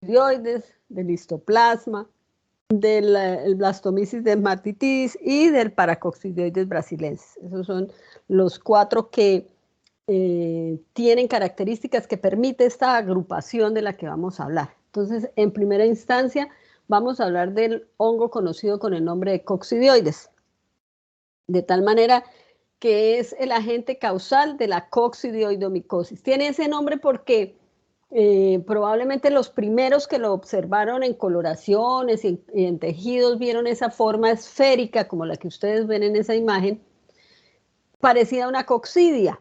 coccidioides, del histoplasma, del Blastomyces dermatitis y del Paracoccidioides brasilensis. Esos son los 4 que tienen características que permite esta agrupación de la que vamos a hablar. Entonces, en primera instancia, vamos a hablar del hongo conocido con el nombre de coccidioides, de tal manera que es el agente causal de la coccidioidomicosis. Tiene ese nombre porque probablemente los primeros que lo observaron en coloraciones y en tejidos vieron esa forma esférica, como la que ustedes ven en esa imagen, parecida a una coccidia.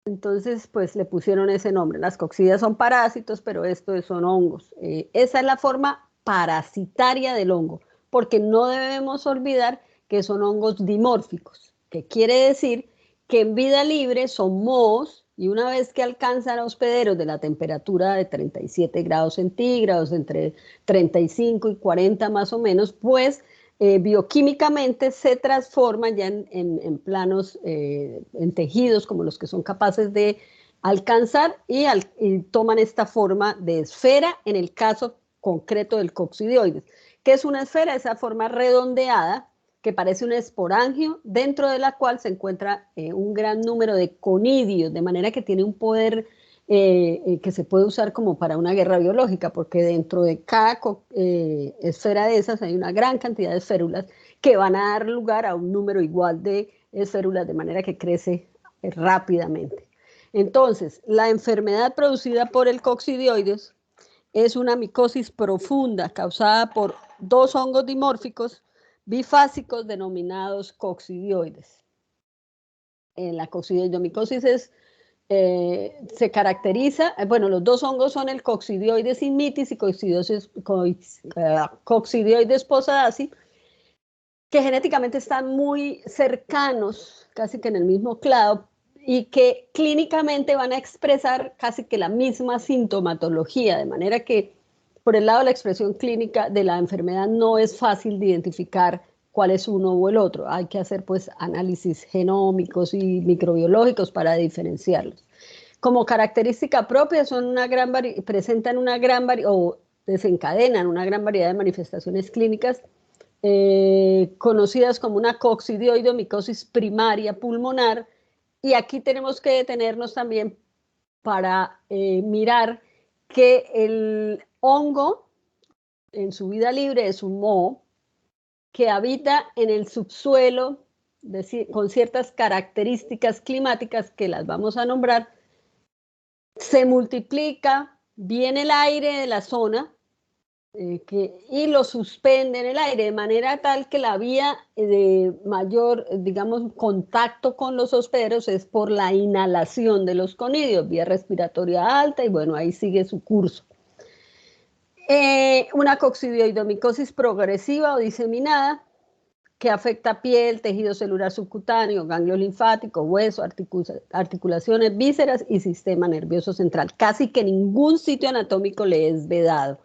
Entonces, pues le pusieron ese nombre. Las coccidias son parásitos, pero estos son hongos. Esa es la forma parasitaria del hongo, porque no debemos olvidar que son hongos dimórficos, que quiere decir que en vida libre son mohos y una vez que alcanzan hospederos de la temperatura de 37 grados centígrados, entre 35 y 40 más o menos, pues bioquímicamente se transforman ya en planos, en tejidos como los que son capaces de alcanzar y toman esta forma de esfera en el caso concreto del coccidioides. ¿Qué es una esfera? Esa forma redondeada que parece un esporangio, dentro de la cual se encuentra un gran número de conidios, de manera que tiene un poder que se puede usar como para una guerra biológica, porque dentro de cada esfera de esas hay una gran cantidad de esférulas que van a dar lugar a un número igual de esférulas, de manera que crece rápidamente. Entonces, la enfermedad producida por el coccidioides es una micosis profunda causada por 2 hongos dimórficos bifásicos denominados coccidioides. La coccidioidomicosis se caracteriza, bueno, los 2 hongos son el coccidioides immitis y coccidioides posadaci, que genéticamente están muy cercanos, casi que en el mismo clado, y que clínicamente van a expresar casi que la misma sintomatología, de manera que por el lado de la expresión clínica de la enfermedad no es fácil de identificar cuál es uno o el otro. Hay que hacer pues análisis genómicos y microbiológicos para diferenciarlos. Como característica propia presentan una gran o desencadenan una gran variedad de manifestaciones clínicas conocidas como una coccidioidomicosis primaria pulmonar, y aquí tenemos que detenernos también para mirar que el hongo en su vida libre es un moho que habita en el subsuelo con ciertas características climáticas que las vamos a nombrar, se multiplica, viene el aire de la zona y lo suspende en el aire, de manera tal que la vía de mayor, digamos, contacto con los hospederos es por la inhalación de los conidios, vía respiratoria alta, y bueno, ahí sigue su curso. Una coccidioidomicosis progresiva o diseminada que afecta piel, tejido celular subcutáneo, ganglios linfáticos, hueso, articulaciones, vísceras y sistema nervioso central. Casi que ningún sitio anatómico le es vedado.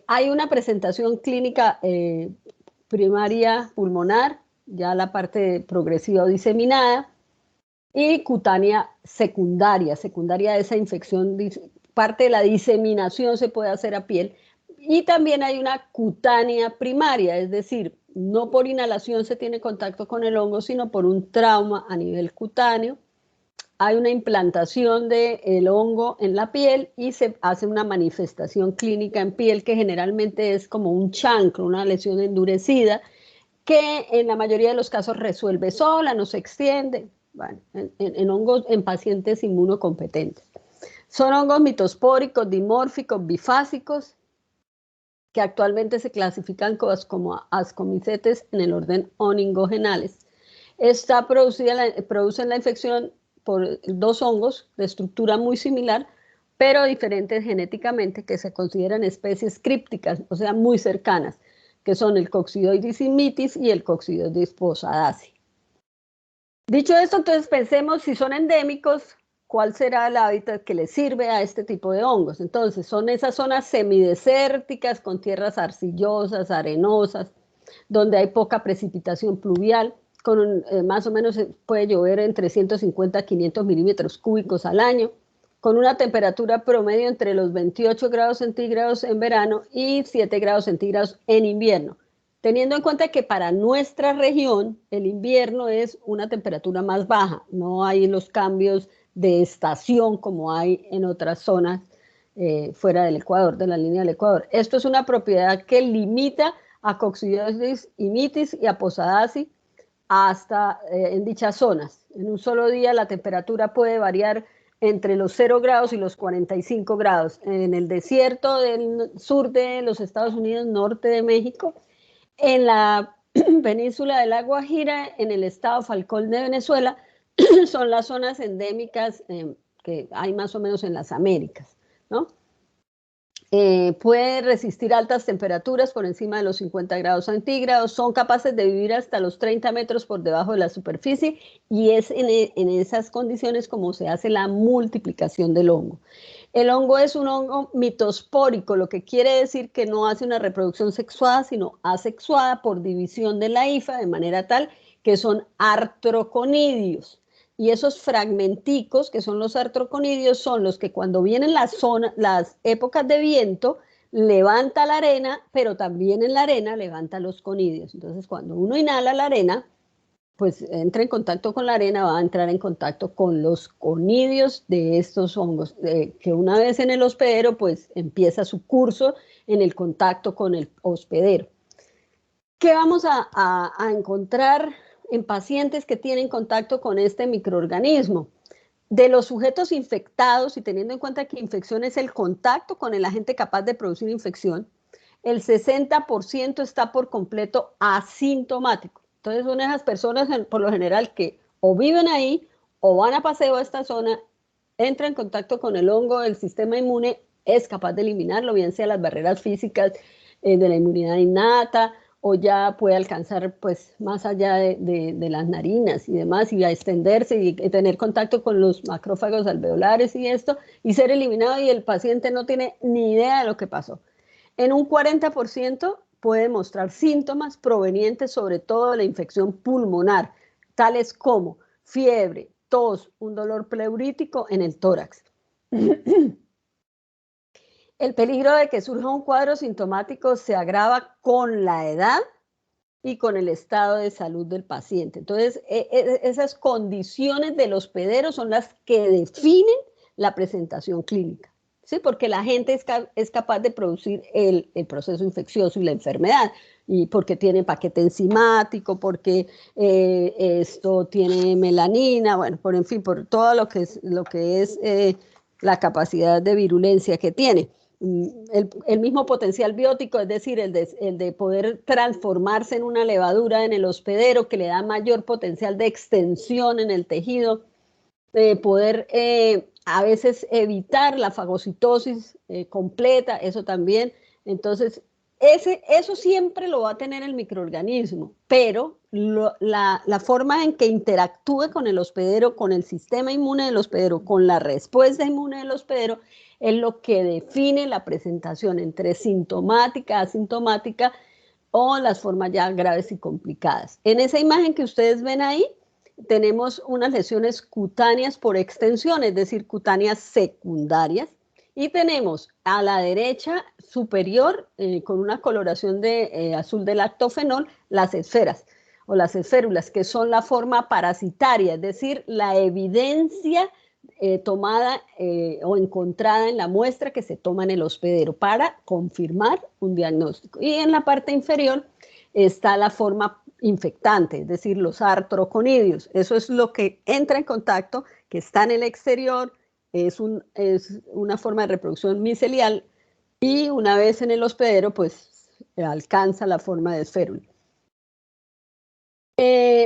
Hay una presentación clínica primaria pulmonar, ya la parte progresiva o diseminada, y cutánea secundaria de esa infección. Parte de la diseminación se puede hacer a piel, y también hay una cutánea primaria, es decir, no por inhalación se tiene contacto con el hongo, sino por un trauma a nivel cutáneo. Hay una implantación del hongo en la piel y se hace una manifestación clínica en piel que generalmente es como un chancro, una lesión endurecida, que en la mayoría de los casos resuelve sola, no se extiende. Bueno, en hongos en pacientes inmunocompetentes. Son hongos mitospóricos, dimórficos, bifásicos, que actualmente se clasifican como ascomicetes en el orden oningogenales. Producen la infección por 2 hongos de estructura muy similar, pero diferentes genéticamente, que se consideran especies crípticas, o sea, muy cercanas, que son el Coccidioides immitis y el Coccidioides posadaci. Dicho esto, entonces pensemos, si son endémicos, ¿cuál será el hábitat que les sirve a este tipo de hongos? Entonces, son esas zonas semidesérticas con tierras arcillosas, arenosas, donde hay poca precipitación pluvial, más o menos puede llover entre 150 a 500 milímetros cúbicos al año, con una temperatura promedio entre los 28 grados centígrados en verano y 7 grados centígrados en invierno, teniendo en cuenta que para nuestra región el invierno es una temperatura más baja, no hay los cambios de estación como hay en otras zonas fuera del Ecuador, de la línea del Ecuador. Esto es una propiedad que limita a Coccidioides imitis y a Posadacea hasta en dichas zonas. En un solo día la temperatura puede variar entre los 0 grados y los 45 grados. En el desierto del sur de los Estados Unidos, norte de México, en la península de La Guajira, en el estado Falcón de Venezuela, son las zonas endémicas que hay más o menos en las Américas, ¿no? Puede resistir altas temperaturas por encima de los 50 grados centígrados, son capaces de vivir hasta los 30 metros por debajo de la superficie y es en esas condiciones como se hace la multiplicación del hongo. El hongo es un hongo mitospórico, lo que quiere decir que no hace una reproducción sexuada, sino asexuada por división de la hifa, de manera tal que son artroconidios. Y esos fragmenticos, que son los artroconidios, son los que cuando vienen las épocas de viento, levanta la arena, pero también en la arena levanta los conidios. Entonces, cuando uno inhala la arena, pues entra en contacto con la arena, va a entrar en contacto con los conidios de estos hongos, que una vez en el hospedero, pues empieza su curso en el contacto con el hospedero. ¿Qué vamos a encontrar en pacientes que tienen contacto con este microorganismo? De los sujetos infectados, y teniendo en cuenta que infección es el contacto con el agente capaz de producir infección, el 60% está por completo asintomático. Entonces son esas personas por lo general que o viven ahí o van a paseo a esta zona, entran en contacto con el hongo, el sistema inmune es capaz de eliminarlo, bien sea las barreras físicas de la inmunidad innata, o ya puede alcanzar pues más allá de las narinas y demás, y a extenderse y tener contacto con los macrófagos alveolares y esto, y ser eliminado y el paciente no tiene ni idea de lo que pasó. En un 40% puede mostrar síntomas provenientes sobre todo de la infección pulmonar, tales como fiebre, tos, un dolor pleurítico en el tórax. El peligro de que surja un cuadro sintomático se agrava con la edad y con el estado de salud del paciente. Entonces, esas condiciones del hospedero son las que definen la presentación clínica, ¿sí? Porque la gente es capaz de producir el proceso infeccioso y la enfermedad, y porque tiene paquete enzimático, porque esto tiene melanina, bueno, en fin, por todo lo que es la capacidad de virulencia que tiene. El mismo potencial biótico, es decir, el de poder transformarse en una levadura en el hospedero que le da mayor potencial de extensión en el tejido, de poder a veces evitar la fagocitosis completa, eso también. Entonces, eso siempre lo va a tener el microorganismo, pero la forma en que interactúe con el hospedero, con el sistema inmune del hospedero, con la respuesta inmune del hospedero, es lo que define la presentación entre sintomática, asintomática o las formas ya graves y complicadas. En esa imagen que ustedes ven ahí, tenemos unas lesiones cutáneas por extensión, es decir, cutáneas secundarias, y tenemos a la derecha superior, con una coloración de azul de lactofenol, las esferas o las esférulas, que son la forma parasitaria, es decir, la evidencia tomada o encontrada en la muestra que se toma en el hospedero para confirmar un diagnóstico. Y en la parte inferior está la forma infectante, es decir, los artroconidios. Eso es lo que entra en contacto, que está en el exterior, es una forma de reproducción micelial y una vez en el hospedero, pues alcanza la forma de esférula.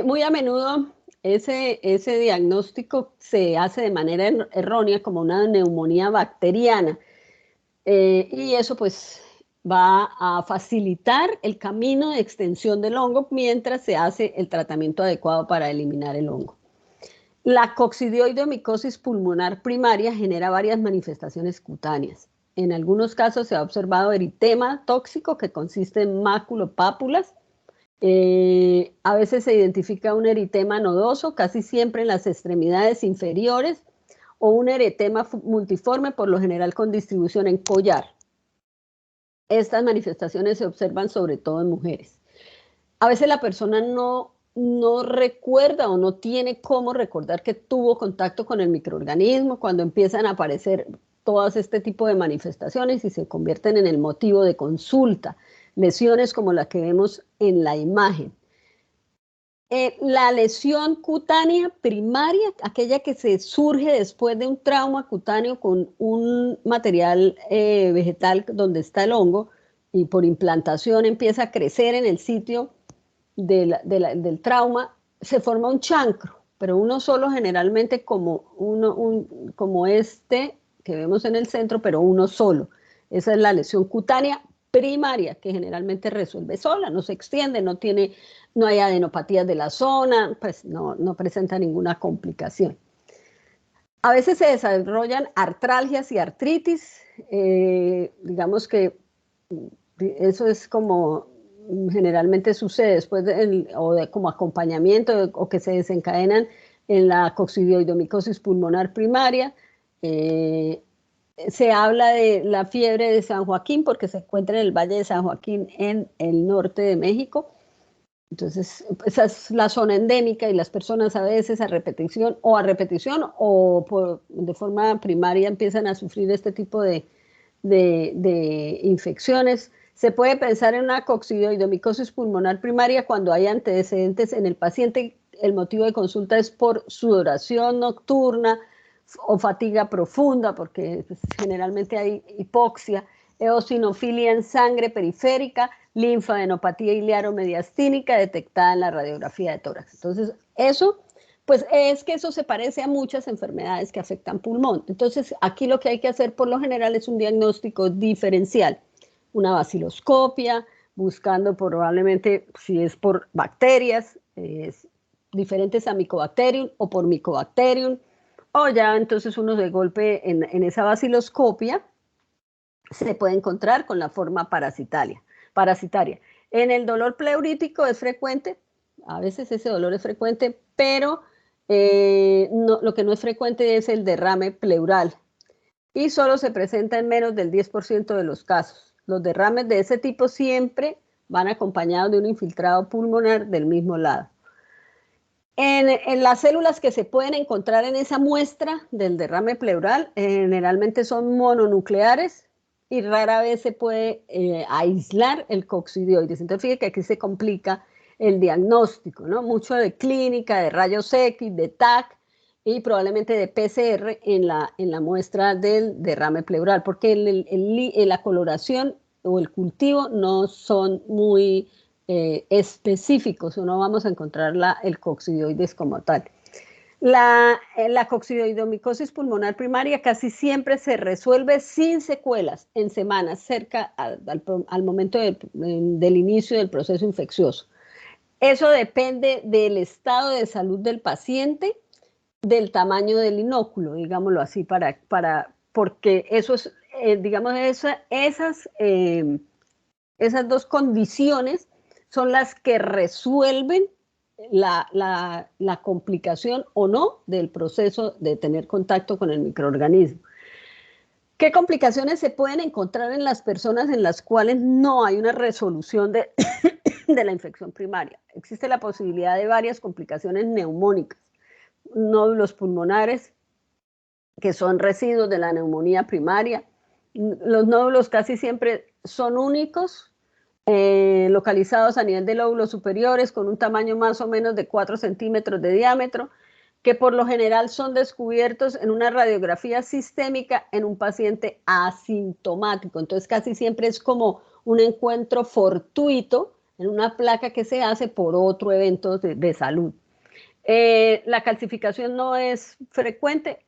Muy a menudo ese diagnóstico se hace de manera errónea como una neumonía bacteriana y eso pues va a facilitar el camino de extensión del hongo mientras se hace el tratamiento adecuado para eliminar el hongo. La coccidioidomicosis pulmonar primaria genera varias manifestaciones cutáneas. En algunos casos se ha observado eritema tóxico que consiste en maculopápulas. A veces se identifica un eritema nodoso, casi siempre en las extremidades inferiores, o un eritema multiforme, por lo general con distribución en collar. Estas manifestaciones se observan sobre todo en mujeres. A veces la persona no recuerda o no tiene cómo recordar que tuvo contacto con el microorganismo cuando empiezan a aparecer todas este tipo de manifestaciones y se convierten en el motivo de consulta. Lesiones como la que vemos en la imagen. La lesión cutánea primaria, aquella que se surge después de un trauma cutáneo con un material vegetal donde está el hongo y por implantación empieza a crecer en el sitio del trauma, se forma un chancro, pero uno solo generalmente como este que vemos en el centro, pero uno solo. Esa es la lesión cutánea primaria, que generalmente resuelve sola, no se extiende, no hay adenopatías de la zona, pues no presenta ninguna complicación. A veces se desarrollan artralgias y artritis, digamos que eso es como generalmente sucede después como acompañamiento o que se desencadenan en la coccidioidomicosis pulmonar primaria. Se habla de la fiebre de San Joaquín porque se encuentra en el Valle de San Joaquín en el norte de México. Entonces, esa es la zona endémica y las personas a veces a repetición o de forma primaria empiezan a sufrir este tipo de infecciones. Se puede pensar en una coccidioidomicosis pulmonar primaria cuando hay antecedentes en el paciente. El motivo de consulta es por sudoración nocturna o fatiga profunda, porque pues, generalmente hay hipoxia, eosinofilia en sangre periférica, linfadenopatía iliaromediastínica detectada en la radiografía de tórax. Entonces, eso, pues es que eso se parece a muchas enfermedades que afectan pulmón. Entonces, aquí lo que hay que hacer por lo general es un diagnóstico diferencial, una vaciloscopia, buscando probablemente si es por bacterias, diferentes a Mycobacterium o por Mycobacterium, o ya entonces uno de golpe en esa vaciloscopia se puede encontrar con la forma parasitaria. En el dolor pleurítico es frecuente, a veces ese dolor es frecuente, pero lo que no es frecuente es el derrame pleural y solo se presenta en menos del 10% de los casos. Los derrames de ese tipo siempre van acompañados de un infiltrado pulmonar del mismo lado. En las células que se pueden encontrar en esa muestra del derrame pleural generalmente son mononucleares y rara vez se puede aislar el coccidioides. Entonces fíjate que aquí se complica el diagnóstico, ¿no? Mucho de clínica, de rayos X, de TAC y probablemente de PCR en la muestra del derrame pleural, porque la coloración o el cultivo no son muy específicos, o no vamos a encontrar el coccidioides como tal. La coccidioidomicosis pulmonar primaria casi siempre se resuelve sin secuelas en semanas, cerca al momento del inicio del proceso infeccioso. Eso depende del estado de salud del paciente, del tamaño del inóculo, digámoslo así, porque eso es, digamos, esas dos condiciones son las que resuelven la complicación o no del proceso de tener contacto con el microorganismo. ¿Qué complicaciones se pueden encontrar en las personas en las cuales no hay una resolución de la infección primaria? Existe la posibilidad de varias complicaciones neumónicas, nódulos pulmonares, que son residuos de la neumonía primaria. Los nódulos casi siempre son únicos, localizados a nivel de lóbulos superiores con un tamaño más o menos de 4 centímetros de diámetro, que por lo general son descubiertos en una radiografía sistémica en un paciente asintomático. Entonces casi siempre es como un encuentro fortuito en una placa que se hace por otro evento de salud. La calcificación no es frecuente.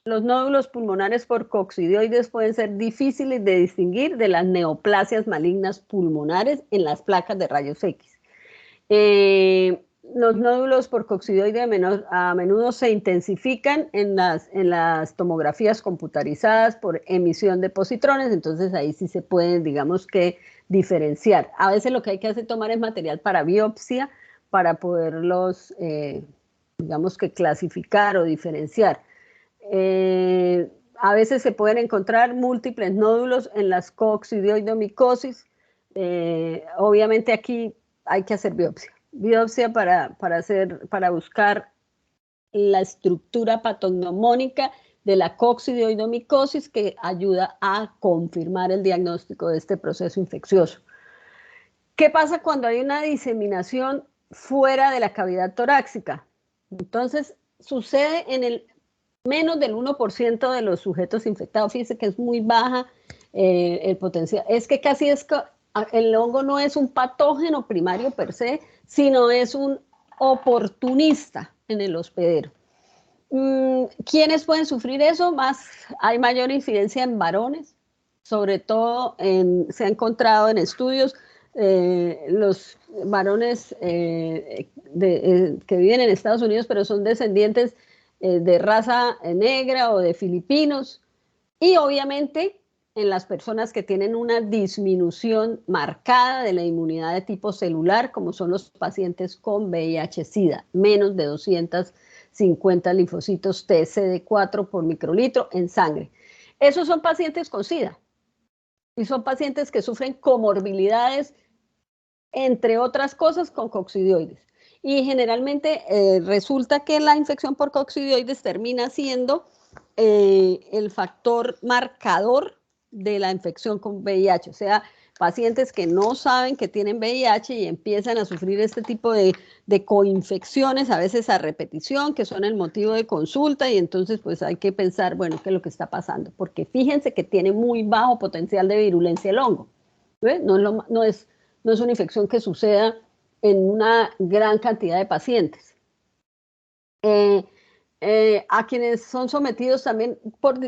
Los nódulos pulmonares por coccidioides pueden ser difíciles de distinguir de las neoplasias malignas pulmonares en las placas de rayos X. Los nódulos por coccidioide a menudo se intensifican en las tomografías computarizadas por emisión de positrones, entonces ahí sí se pueden, digamos que, diferenciar. A veces lo que hay que hacer tomar es material para biopsia para poderlos, digamos que, clasificar o diferenciar. A veces se pueden encontrar múltiples nódulos en las coccidioidomicosis. Obviamente aquí hay que hacer biopsia para buscar la estructura patognomónica de la coccidioidomicosis que ayuda a confirmar el diagnóstico de este proceso infeccioso. ¿Qué pasa cuando hay una diseminación fuera de la cavidad torácica? Entonces, sucede en el menos del 1% de los sujetos infectados. Fíjense que es muy baja el potencial. Es que casi el hongo no es un patógeno primario per se, sino es un oportunista en el hospedero. ¿Quiénes pueden sufrir eso? Hay mayor incidencia en varones, sobre todo se ha encontrado en estudios los varones que viven en Estados Unidos, pero son descendientes de raza negra o de filipinos, y obviamente en las personas que tienen una disminución marcada de la inmunidad de tipo celular, como son los pacientes con VIH-Sida, menos de 250 linfocitos TCD4 por microlitro en sangre. Esos son pacientes con SIDA y son pacientes que sufren comorbilidades, entre otras cosas, con coccidioides. Y generalmente resulta que la infección por coccidioides termina siendo el factor marcador de la infección con VIH, o sea, pacientes que no saben que tienen VIH y empiezan a sufrir este tipo de coinfecciones, a veces a repetición, que son el motivo de consulta, y entonces pues hay que pensar, bueno, ¿qué es lo que está pasando? Porque fíjense que tiene muy bajo potencial de virulencia el hongo. No es una infección que suceda en una gran cantidad de pacientes. A quienes son sometidos también,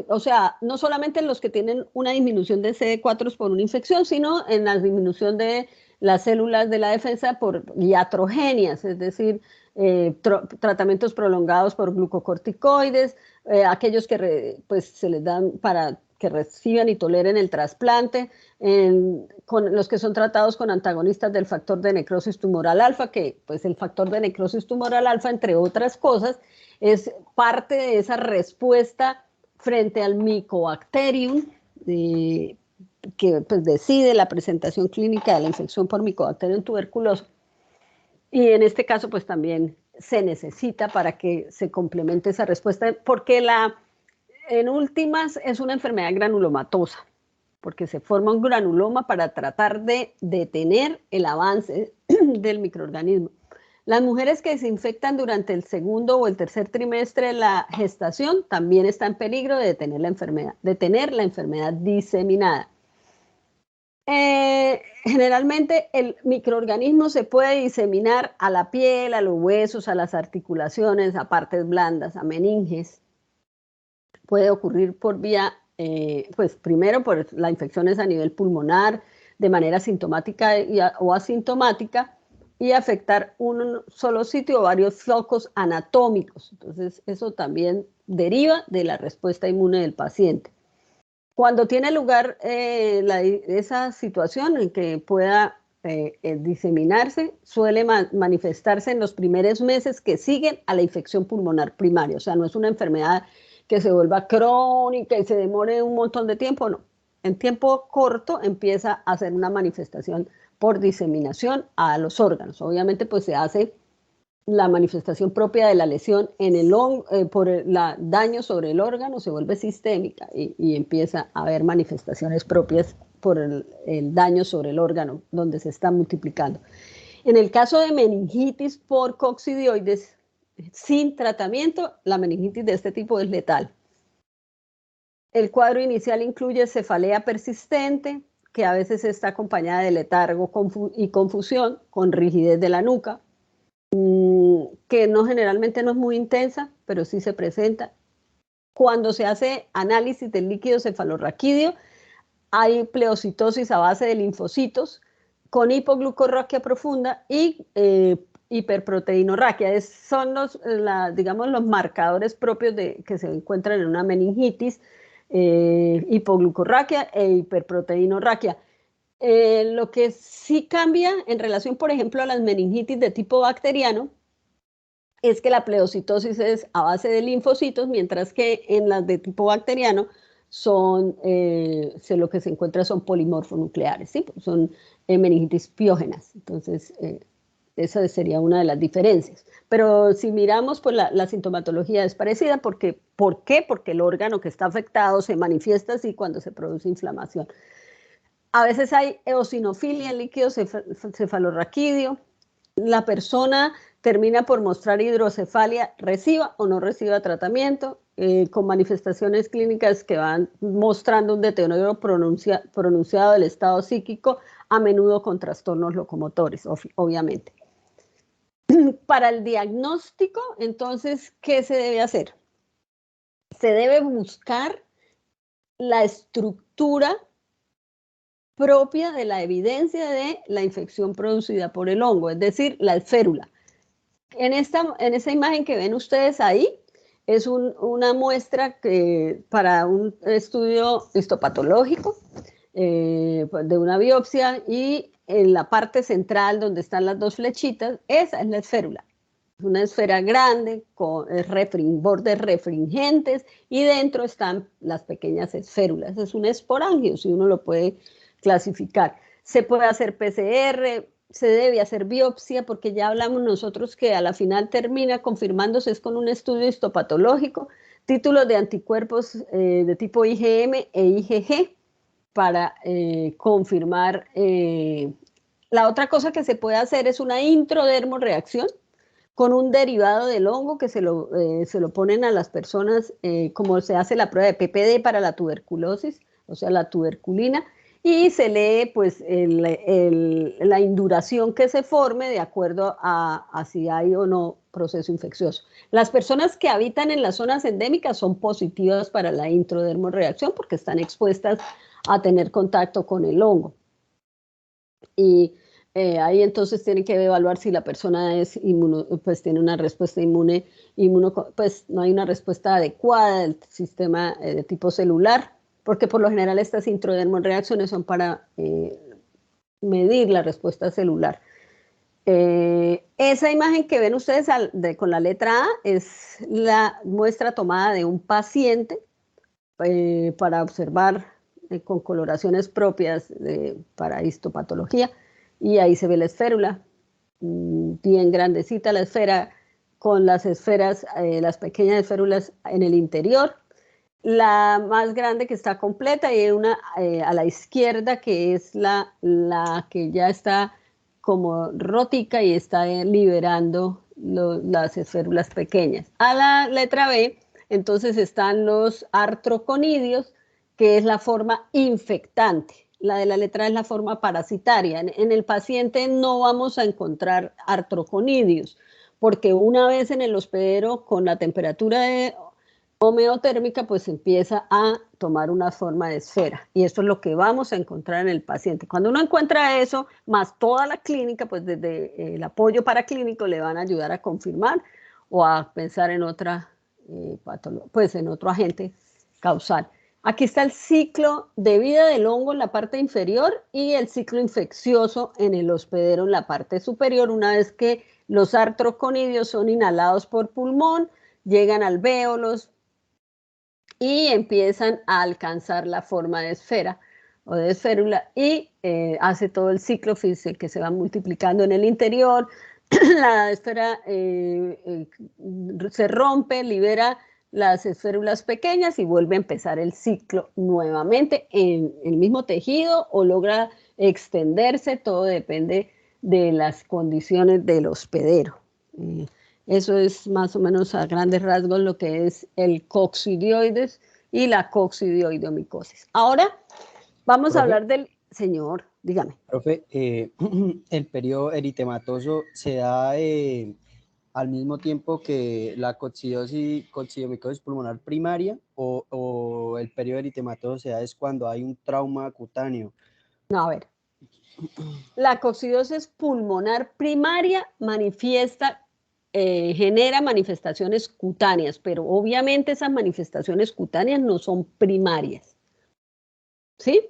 o sea, no solamente los que tienen una disminución de CD4 por una infección, sino en la disminución de las células de la defensa por iatrogenias, es decir, tratamientos prolongados por glucocorticoides, aquellos que pues, se les dan para que reciban y toleren el trasplante, con los que son tratados con antagonistas del factor de necrosis tumoral alfa, que pues el factor de necrosis tumoral alfa, entre otras cosas, es parte de esa respuesta frente al Mycobacterium, que pues, decide la presentación clínica de la infección por Mycobacterium tuberculoso. Y en este caso, pues también se necesita para que se complemente esa respuesta, porque en últimas es una enfermedad granulomatosa, porque se forma un granuloma para tratar de detener el avance del microorganismo. Las mujeres que se infectan durante el segundo o el tercer trimestre de la gestación también están en peligro de tener la enfermedad diseminada. Generalmente el microorganismo se puede diseminar a la piel, a los huesos, a las articulaciones, a partes blandas, a meninges. Puede ocurrir por vía, pues primero por las infecciones a nivel pulmonar, de manera sintomática o asintomática, y afectar un solo sitio o varios focos anatómicos. Entonces, eso también deriva de la respuesta inmune del paciente. Cuando tiene lugar esa situación en que pueda diseminarse, suele manifestarse en los primeros meses que siguen a la infección pulmonar primaria. O sea, no es una enfermedad que se vuelva crónica y se demore un montón de tiempo, no. En tiempo corto empieza a hacer una manifestación por diseminación a los órganos. Obviamente, pues se hace la manifestación propia de la lesión en por el daño sobre el órgano, se vuelve sistémica y empieza a haber manifestaciones propias por el daño sobre el órgano donde se está multiplicando. En el caso de meningitis por coccidioides, sin tratamiento, la meningitis de este tipo es letal. El cuadro inicial incluye cefalea persistente, que a veces está acompañada de letargo y confusión, con rigidez de la nuca, que generalmente no es muy intensa, pero sí se presenta. Cuando se hace análisis del líquido cefalorraquídeo, hay pleocitosis a base de linfocitos con hipoglucorraquia profunda y hiperproteinorraquia. Son digamos, los marcadores propios que se encuentran en una meningitis, hipoglucorraquia e hiperproteinorraquia. Lo que sí cambia en relación, por ejemplo, a las meningitis de tipo bacteriano, es que la pleocitosis es a base de linfocitos, mientras que en las de tipo bacteriano lo que se encuentra son polimorfonucleares, ¿sí? Son meningitis piógenas. Entonces, esa sería una de las diferencias. Pero si miramos, pues la sintomatología es parecida. ¿Por qué? Porque el órgano que está afectado se manifiesta así cuando se produce inflamación. A veces hay eosinofilia en líquido cefalorraquídeo. La persona termina por mostrar hidrocefalia, reciba o no reciba tratamiento, con manifestaciones clínicas que van mostrando un deterioro pronunciado del estado psíquico, a menudo con trastornos locomotores, obviamente. Para el diagnóstico, entonces, ¿qué se debe hacer? Se debe buscar la estructura propia de la evidencia de la infección producida por el hongo, es decir, la esférula. En esa imagen que ven ustedes ahí, es una muestra para un estudio histopatológico de una biopsia, y en la parte central donde están las dos flechitas, esa es la esférula. Es una esfera grande con bordes refringentes y dentro están las pequeñas esférulas. Es un esporangio, si uno lo puede clasificar. Se puede hacer PCR, se debe hacer biopsia, porque ya hablamos nosotros que a la final termina confirmándose es con un estudio histopatológico, títulos de anticuerpos de tipo IgM e IgG para confirmar. La otra cosa que se puede hacer es una introdermoreacción con un derivado del hongo que se lo ponen a las personas, como se hace la prueba de PPD para la tuberculosis, o sea, la tuberculina, y se lee pues la induración que se forme de acuerdo a si hay o no proceso infeccioso. Las personas que habitan en las zonas endémicas son positivas para la introdermoreacción porque están expuestas a tener contacto con el hongo. Y ahí entonces tienen que evaluar si la persona es pues tiene una respuesta inmune, pues no hay una respuesta adecuada del sistema de tipo celular, porque por lo general estas introdermoreacciones son para medir la respuesta celular. Esa imagen que ven ustedes con la letra A es la muestra tomada de un paciente para observar con coloraciones propias para histopatología, y ahí se ve la esférula, bien grandecita la esfera, con las esferas, las pequeñas esférulas en el interior. La más grande que está completa, y hay una a la izquierda que es la que ya está como rótica y está liberando las esférulas pequeñas. A la letra B, entonces están los artroconidios, que es la forma infectante. La de la letra A es la forma parasitaria. En el paciente no vamos a encontrar artroconidios, porque una vez en el hospedero, con la temperatura homeotérmica, pues empieza a tomar una forma de esfera, y esto es lo que vamos a encontrar en el paciente. Cuando uno encuentra eso, más toda la clínica, pues desde el apoyo paraclínico le van a ayudar a confirmar o a pensar en otra pues en otro agente causal. Aquí está el ciclo de vida del hongo en la parte inferior y el ciclo infeccioso en el hospedero en la parte superior. Una vez que los artroconidios son inhalados por pulmón, llegan alvéolos y empiezan a alcanzar la forma de esfera o de esférula, y hace todo el ciclo que se va multiplicando en el interior. La esfera se rompe, libera las esférulas pequeñas y vuelve a empezar el ciclo nuevamente en el mismo tejido, o logra extenderse, todo depende de las condiciones del hospedero. Eso es más o menos a grandes rasgos lo que es el coccidioides y la coccidioidomicosis. Ahora vamos a Profe, hablar del señor, dígame. profe, el periodo eritematoso se da al mismo tiempo que la coccidiomicosis pulmonar primaria, o el periodo eritematoso se da es cuando hay un trauma cutáneo. No, a ver. La coccidiosis pulmonar primaria genera manifestaciones cutáneas, pero obviamente esas manifestaciones cutáneas no son primarias, ¿sí?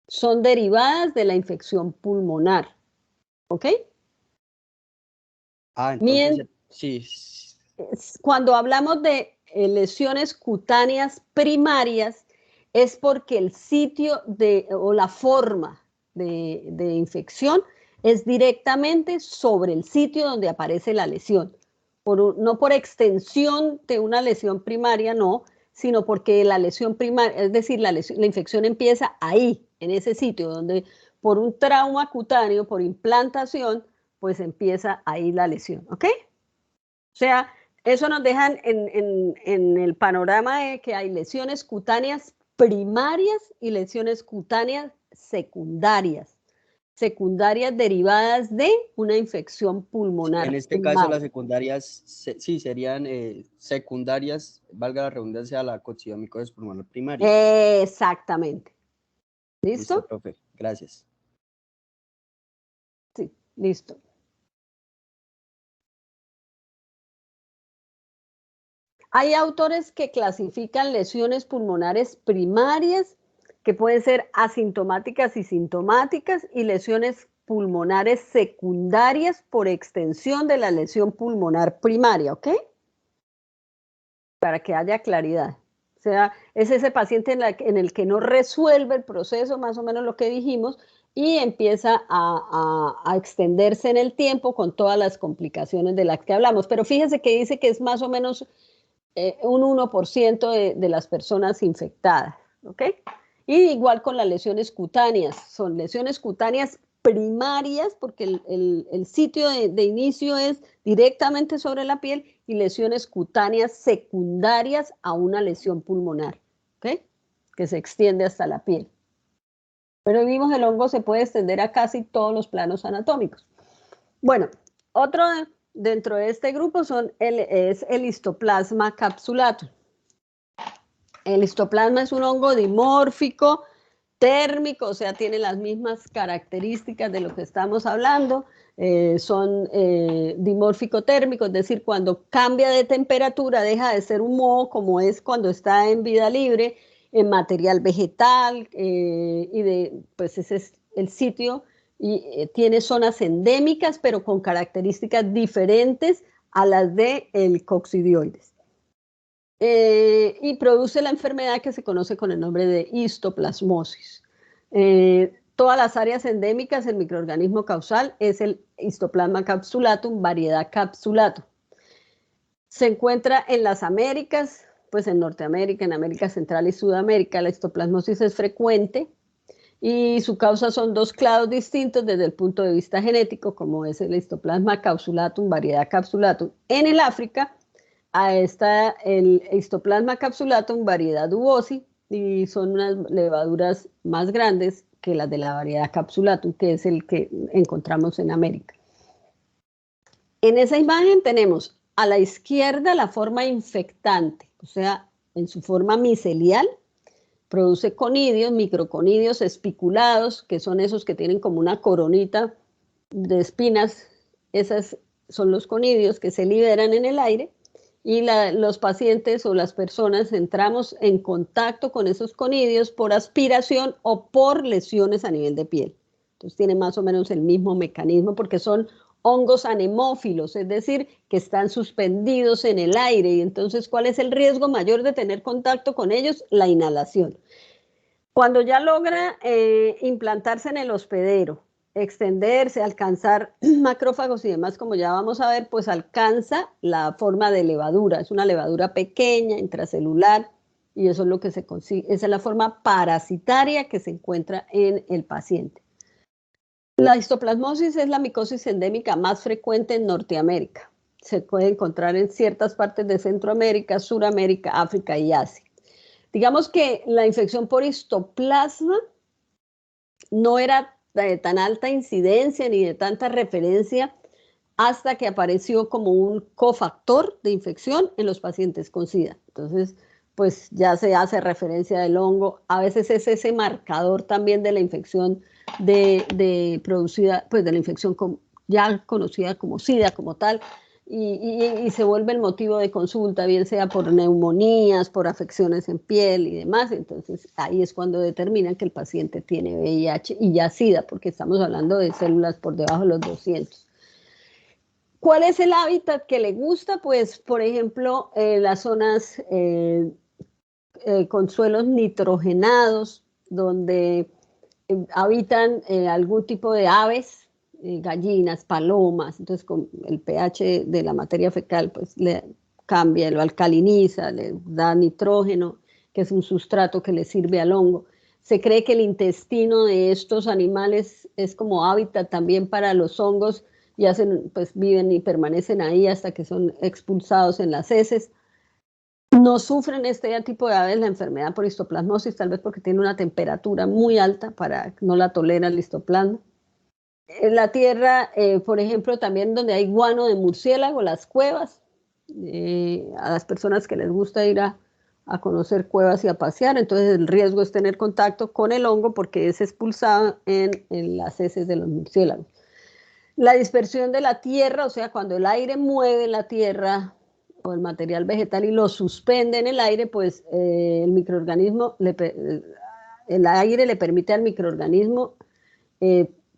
Son derivadas de la infección pulmonar, ¿ok? Entonces Sí. Cuando hablamos de lesiones cutáneas primarias, es porque el sitio o la forma de infección es directamente sobre el sitio donde aparece la lesión. No por extensión de una lesión primaria, no, sino porque la lesión primaria, es decir, la infección empieza ahí, en ese sitio, donde por un trauma cutáneo, por implantación, pues empieza ahí la lesión, ¿ok? O sea, eso nos deja en el panorama de que hay lesiones cutáneas primarias y lesiones cutáneas secundarias. Secundarias derivadas de una infección pulmonar En este caso, primaria. las secundarias, sí, serían secundarias, valga la redundancia, a la coccidiomicosis pulmonar primaria. Exactamente. ¿Listo? Listo, profe. Gracias. Sí, listo. Hay autores que clasifican lesiones pulmonares primarias, que pueden ser asintomáticas y sintomáticas, y lesiones pulmonares secundarias por extensión de la lesión pulmonar primaria, ¿ok? Para que haya claridad. O sea, es ese paciente en el que no resuelve el proceso, más o menos lo que dijimos, y empieza a extenderse en el tiempo con todas las complicaciones de las que hablamos. Pero fíjese que dice que es más o menos un 1% de las personas infectadas, ¿ok? Y igual con las lesiones cutáneas, son lesiones cutáneas primarias, porque el sitio de inicio es directamente sobre la piel, y lesiones cutáneas secundarias a una lesión pulmonar, ¿ok? Que se extiende hasta la piel. Pero vimos el hongo se puede extender a casi todos los planos anatómicos. Bueno, otro dentro de este grupo es el histoplasma capsulatum. El histoplasma es un hongo dimórfico, térmico, o sea, tiene las mismas características de lo que estamos hablando. Son dimórfico térmico, es decir, cuando cambia de temperatura deja de ser un moho como es cuando está en vida libre, en material vegetal, pues ese es el sitio, y tiene zonas endémicas, pero con características diferentes a las del coccidioides. Y produce la enfermedad que se conoce con el nombre de histoplasmosis. Todas las áreas endémicas, el microorganismo causal es el histoplasma capsulatum, variedad capsulatum. Se encuentra en las Américas, pues en Norteamérica, en América Central y Sudamérica. La histoplasmosis es frecuente y su causa son dos clados distintos desde el punto de vista genético, como es el histoplasma capsulatum, variedad capsulatum. En el África está el histoplasma capsulatum, variedad ubosi, y son unas levaduras más grandes que las de la variedad capsulatum, que es el que encontramos en América. En esa imagen tenemos a la izquierda la forma infectante, o sea, en su forma micelial, produce conidios, microconidios espiculados, que son esos que tienen como una coronita de espinas. Esos son los conidios que se liberan en el aire, y los pacientes o las personas entramos en contacto con esos conidios por aspiración o por lesiones a nivel de piel. Entonces tiene más o menos el mismo mecanismo porque son hongos anemófilos, es decir, que están suspendidos en el aire. Y entonces, ¿cuál es el riesgo mayor de tener contacto con ellos? La inhalación. Cuando ya logra implantarse en el hospedero, extenderse, alcanzar macrófagos y demás, como ya vamos a ver, pues alcanza la forma de levadura. Es una levadura pequeña, intracelular, y eso es lo que se consigue. Esa es la forma parasitaria que se encuentra en el paciente. La histoplasmosis es la micosis endémica más frecuente en Norteamérica. Se puede encontrar en ciertas partes de Centroamérica, Suramérica, África y Asia. Digamos que la infección por histoplasma no era de tan alta incidencia ni de tanta referencia hasta que apareció como un cofactor de infección en los pacientes con SIDA. Entonces, pues ya se hace referencia del hongo. A veces es ese marcador también de la infección producida, pues de la infección ya conocida como SIDA como tal, y se vuelve el motivo de consulta, bien sea por neumonías, por afecciones en piel y demás. Entonces ahí es cuando determinan que el paciente tiene VIH y ya SIDA, porque estamos hablando de células por debajo de los 200. ¿Cuál es el hábitat que le gusta? Pues, por ejemplo, las zonas con suelos nitrogenados, donde habitan algún tipo de aves, gallinas, palomas. Entonces, con el pH de la materia fecal, pues le cambia, lo alcaliniza, le da nitrógeno, que es un sustrato que le sirve al hongo. Se cree que el intestino de estos animales es como hábitat también para los hongos y pues viven y permanecen ahí hasta que son expulsados en las heces. No sufren este tipo de aves la enfermedad por histoplasmosis, tal vez porque tiene una temperatura muy alta para no la tolera el histoplasma. En la tierra, por ejemplo, también donde hay guano de murciélago, las cuevas, a las personas que les gusta ir a conocer cuevas y a pasear, entonces el riesgo es tener contacto con el hongo porque es expulsado en las heces de los murciélagos. La dispersión de la tierra, o sea, cuando el aire mueve la tierra o el material vegetal y lo suspende en el aire, pues el microorganismo, el aire le permite al microorganismo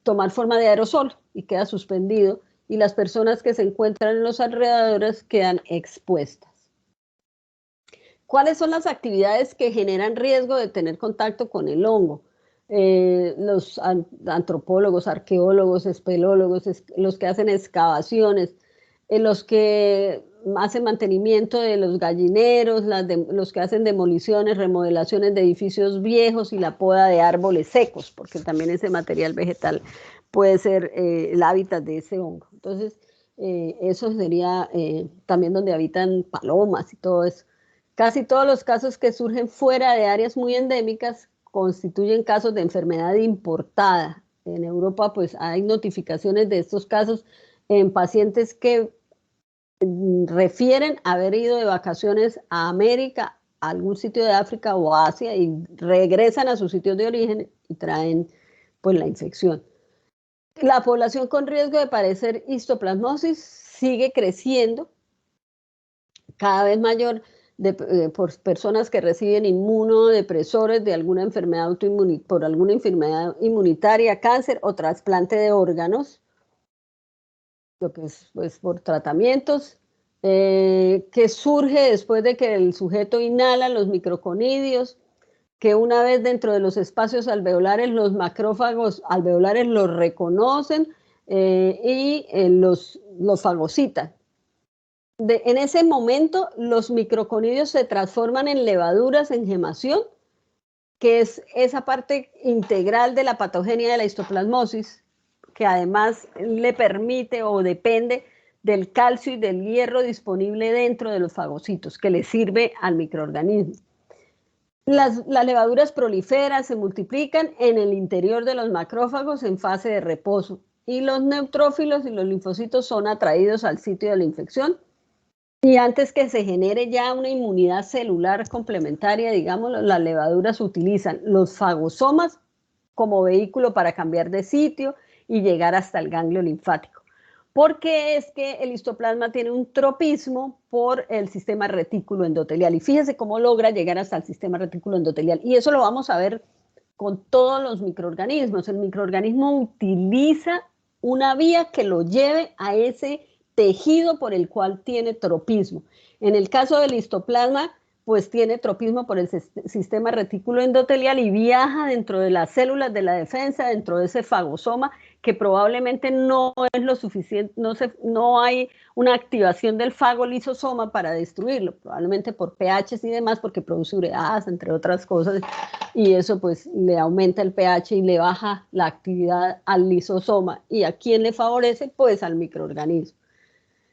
tomar forma de aerosol y queda suspendido, y las personas que se encuentran en los alrededores quedan expuestas. ¿Cuáles son las actividades que generan riesgo de tener contacto con el hongo? Los antropólogos, arqueólogos, espeleólogos, los que hacen excavaciones, los que hacen mantenimiento de los gallineros, los que hacen demoliciones, remodelaciones de edificios viejos y la poda de árboles secos, porque también ese material vegetal puede ser el hábitat de ese hongo. Entonces, eso sería también donde habitan palomas y todo eso. Casi todos los casos que surgen fuera de áreas muy endémicas constituyen casos de enfermedad importada. En Europa, pues hay notificaciones de estos casos en pacientes que refieren haber ido de vacaciones a América, a algún sitio de África o Asia y regresan a sus sitios de origen y traen pues la infección. La población con riesgo de padecer histoplasmosis sigue creciendo, cada vez mayor, por personas que reciben inmunodepresores de alguna enfermedad por alguna enfermedad inmunitaria, cáncer o trasplante de órganos, lo que es pues, por tratamientos, que surge después de que el sujeto inhala los microconidios, que una vez dentro de los espacios alveolares, los macrófagos alveolares los reconocen y los fagocitan. En ese momento, los microconidios se transforman en levaduras en gemación, que es esa parte integral de la patogenia de la histoplasmosis, que además le permite o depende del calcio y del hierro disponible dentro de los fagocitos, que le sirve al microorganismo. Las levaduras proliferan, se multiplican en el interior de los macrófagos en fase de reposo, y los neutrófilos y los linfocitos son atraídos al sitio de la infección. Y antes que se genere ya una inmunidad celular complementaria, digamos, las levaduras utilizan los fagosomas como vehículo para cambiar de sitio y llegar hasta el ganglio linfático. Porque es que el histoplasma tiene un tropismo por el sistema retículo endotelial. Y fíjese cómo logra llegar hasta el sistema retículo endotelial. Y eso lo vamos a ver con todos los microorganismos. El microorganismo utiliza una vía que lo lleve a ese tejido por el cual tiene tropismo. En el caso del histoplasma, pues tiene tropismo por el sistema retículo endotelial y viaja dentro de las células de la defensa, dentro de ese fagosoma, que probablemente no es lo suficiente, no hay una activación del fagolisosoma para destruirlo, probablemente por pHs y demás, porque produce ureasa, entre otras cosas, y eso pues le aumenta el pH y le baja la actividad al lisosoma. ¿Y a quién le favorece? Pues al microorganismo.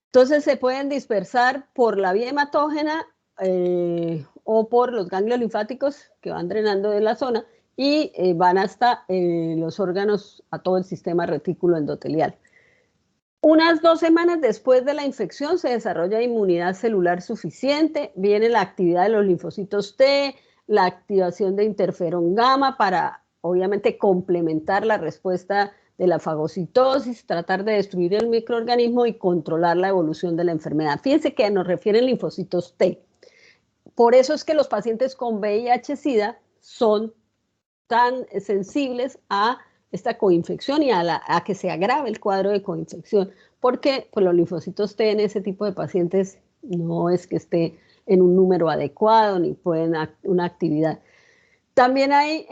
Entonces se pueden dispersar por la vía hematógena o por los ganglios linfáticos que van drenando de la zona y van hasta los órganos, a todo el sistema retículo endotelial. Unas 2 semanas después de la infección se desarrolla inmunidad celular suficiente, viene la actividad de los linfocitos T, la activación de interferón gamma para obviamente complementar la respuesta de la fagocitosis, tratar de destruir el microorganismo y controlar la evolución de la enfermedad. Fíjense que nos refieren linfocitos T. Por eso es que los pacientes con VIH-Sida son tan sensibles a esta coinfección y a que se agrave el cuadro de coinfección, porque pues, los linfocitos T en ese tipo de pacientes no es que esté en un número adecuado ni pueden una actividad. También hay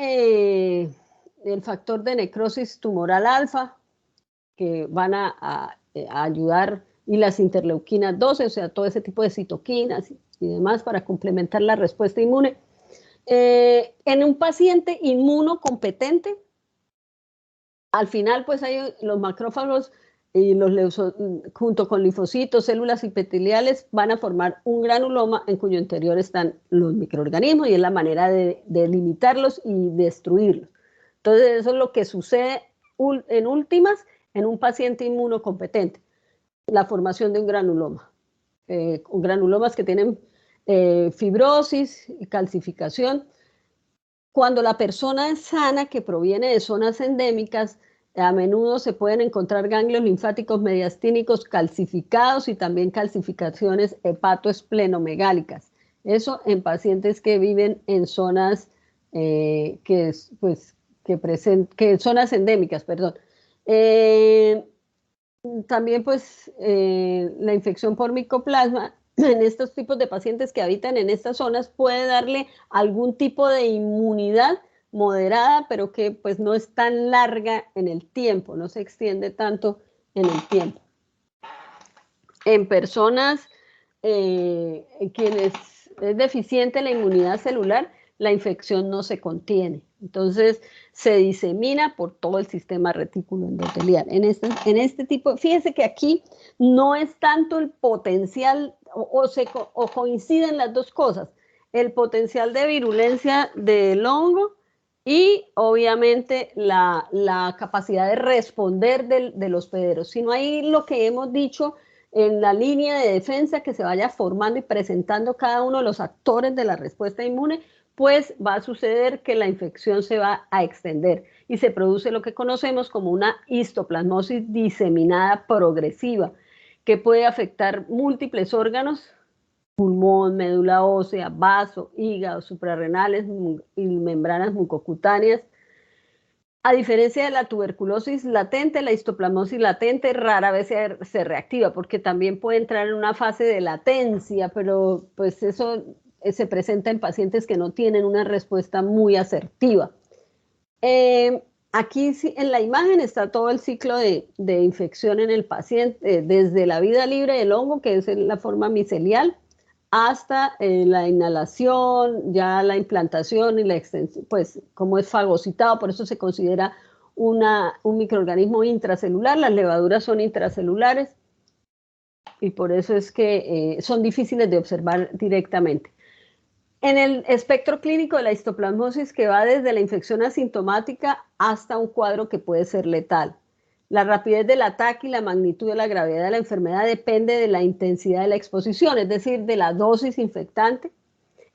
el factor de necrosis tumoral alfa, que van a ayudar, y las interleuquinas 12, o sea, todo ese tipo de citoquinas y demás para complementar la respuesta inmune. En un paciente inmunocompetente, al final, pues hay los macrófagos y junto con linfocitos, células epiteliales, van a formar un granuloma en cuyo interior están los microorganismos y es la manera de limitarlos y destruirlos. Entonces, eso es lo que sucede en últimas en un paciente inmunocompetente, la formación de un granuloma. Granulomas que tienen fibrosis y calcificación. Cuando la persona es sana, que proviene de zonas endémicas, a menudo se pueden encontrar ganglios linfáticos mediastínicos calcificados y también calcificaciones hepatoesplenomegálicas. Eso en pacientes que viven en zonas zonas endémicas, perdón. También pues la infección por micoplasma en estos tipos de pacientes que habitan en estas zonas puede darle algún tipo de inmunidad moderada, pero que pues no es tan larga en el tiempo, no se extiende tanto en el tiempo. En personas en quienes es deficiente la inmunidad celular, la infección no se contiene. Entonces, se disemina por todo el sistema retículo endotelial. En este tipo, fíjense que aquí no es tanto el potencial, o coinciden las dos cosas, el potencial de virulencia del hongo y obviamente la capacidad de responder de los hospederos, sino ahí lo que hemos dicho en la línea de defensa que se vaya formando y presentando cada uno de los actores de la respuesta inmune, pues va a suceder que la infección se va a extender y se produce lo que conocemos como una histoplasmosis diseminada progresiva, que puede afectar múltiples órganos, pulmón, médula ósea, vaso, hígado, suprarrenales y membranas mucocutáneas. A diferencia de la tuberculosis latente, la histoplasmosis latente rara vez se reactiva, porque también puede entrar en una fase de latencia, pero pues eso se presenta en pacientes que no tienen una respuesta muy asertiva. Aquí en la imagen está todo el ciclo de infección en el paciente, desde la vida libre del hongo, que es la forma micelial, hasta la inhalación, ya la implantación y la extensión, pues como es fagocitado, por eso se considera un microorganismo intracelular. Las levaduras son intracelulares y por eso es que son difíciles de observar directamente. En el espectro clínico de la histoplasmosis, que va desde la infección asintomática hasta un cuadro que puede ser letal. La rapidez del ataque y la magnitud de la gravedad de la enfermedad depende de la intensidad de la exposición, es decir, de la dosis infectante,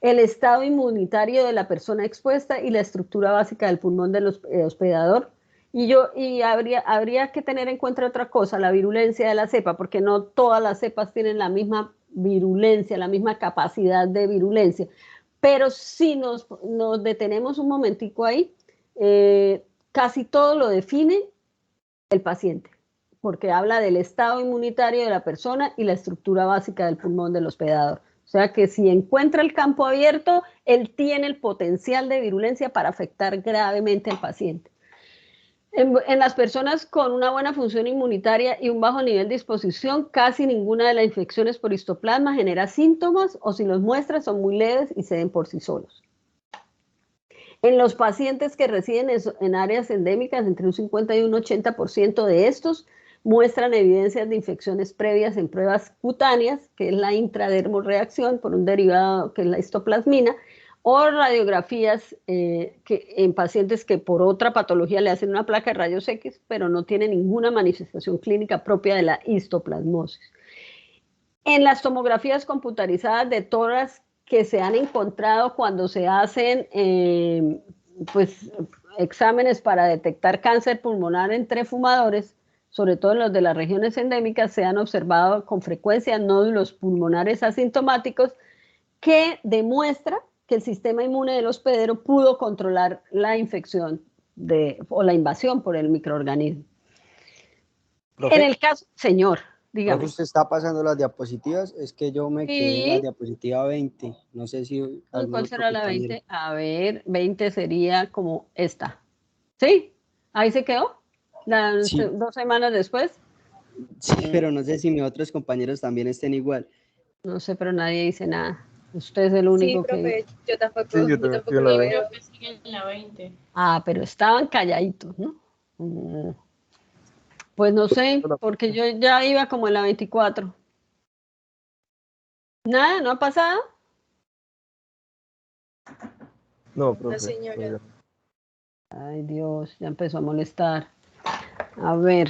el estado inmunitario de la persona expuesta y la estructura básica del pulmón del hospedador. Y habría que tener en cuenta otra cosa, la virulencia de la cepa, porque no todas las cepas tienen la misma virulencia, la misma capacidad de virulencia. Pero si nos detenemos un momentico ahí, casi todo lo define el paciente, porque habla del estado inmunitario de la persona y la estructura básica del pulmón del hospedador. O sea que si encuentra el campo abierto, él tiene el potencial de virulencia para afectar gravemente al paciente. En las personas con una buena función inmunitaria y un bajo nivel de exposición, casi ninguna de las infecciones por histoplasma genera síntomas, o si los muestra son muy leves y ceden por sí solos. En los pacientes que residen en áreas endémicas, entre un 50 y un 80% de estos muestran evidencias de infecciones previas en pruebas cutáneas, que es la intradermorreacción por un derivado que es la histoplasmina, o radiografías en pacientes que por otra patología le hacen una placa de rayos X, pero no tienen ninguna manifestación clínica propia de la histoplasmosis. En las tomografías computarizadas de tórax que se han encontrado cuando se hacen pues, exámenes para detectar cáncer pulmonar entre fumadores, sobre todo en los de las regiones endémicas, se han observado con frecuencia nódulos pulmonares asintomáticos que demuestra que el sistema inmune del hospedero pudo controlar la infección o la invasión por el microorganismo. Profe, En el caso, señor, dígame. profe, usted está pasando las diapositivas, es que yo me quedé en la Sí. diapositiva 20, no sé si algún ¿Cuál otro será la compañero. 20? A ver, 20 sería como esta. ¿Sí? Ahí se quedó. Sí, 2 semanas después. sí, pero no sé si mis otros compañeros también estén igual. No sé, pero nadie dice nada. Usted es el Sí, único profe, que... yo tampoco, Sí, yo yo también tampoco estoy en lo la veo. Profe, sigue en la 20. Ah, pero estaban calladitos, ¿no? Pues no sé, porque yo ya iba como en la 24. Nada, ¿no ha pasado? No, La profe. señora. todavía no. Ay, Dios, ya empezó a molestar. A ver,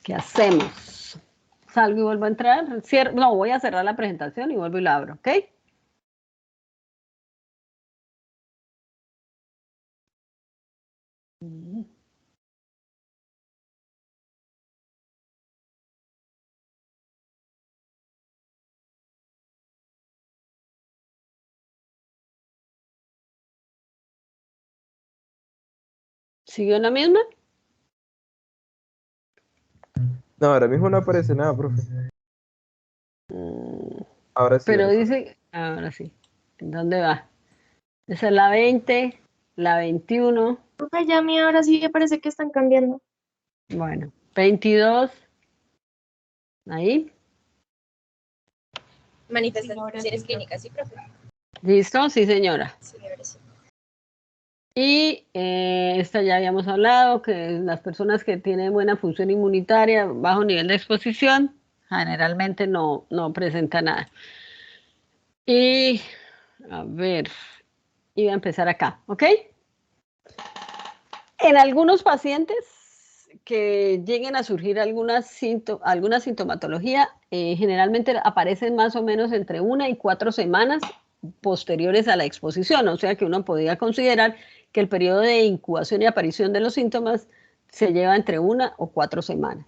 ¿qué hacemos? Salgo y vuelvo a entrar. No, voy a cerrar la presentación y vuelvo y la abro, ¿ok? ¿Siguió en la misma? No, ahora mismo no aparece nada, profe. Ahora sí, Pero ahora sí. dice, ahora sí. ¿En dónde va? Esa es la 20, la 21, Profe, ya a mí ahora sí me parece que están cambiando. bueno, 22, ahí. Manifestaciones clínicas, ¿sí, profe? ¿Listo? Sí, señora. Sí, ahora sí. Y esta ya habíamos hablado, que las personas que tienen buena función inmunitaria, bajo nivel de exposición, generalmente no presentan nada. Y, a ver, iba a empezar acá, ¿ok? En algunos pacientes que lleguen a surgir alguna sintomatología, generalmente aparecen más o menos entre 1 y 4 semanas posteriores a la exposición, o sea que uno podría considerar que el periodo de incubación y aparición de los síntomas se lleva entre 1 o 4 semanas.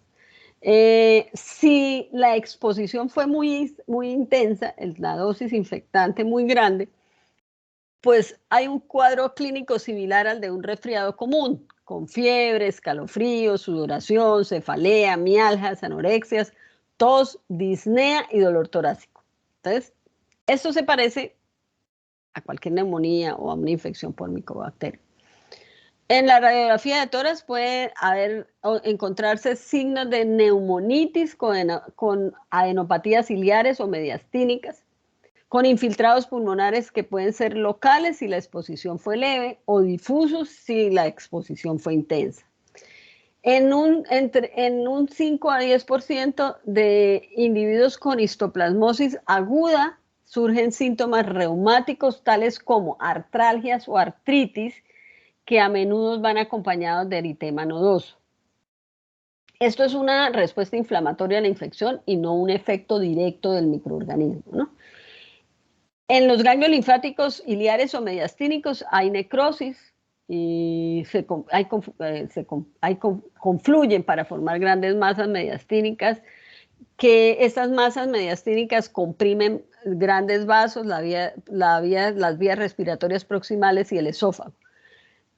Si la exposición fue muy intensa, la dosis infectante muy grande, pues hay un cuadro clínico similar al de un resfriado común, con fiebre, escalofríos, sudoración, cefalea, mialgias, anorexias, tos, disnea y dolor torácico. Entonces, esto se parece a cualquier neumonía o a una infección por micobacteria. En la radiografía de tórax puede encontrarse signos de neumonitis con adenopatías ciliares o mediastínicas, con infiltrados pulmonares que pueden ser locales si la exposición fue leve o difusos si la exposición fue intensa. En un 5 a 10% de individuos con histoplasmosis aguda surgen síntomas reumáticos tales como artralgias o artritis que a menudo van acompañados de eritema nodoso. Esto es una respuesta inflamatoria a la infección y no un efecto directo del microorganismo, ¿no? En los ganglios linfáticos iliares o mediastínicos hay necrosis y confluyen para formar grandes masas mediastínicas, que estas masas mediastínicas comprimen grandes vasos, las vías respiratorias proximales y el esófago.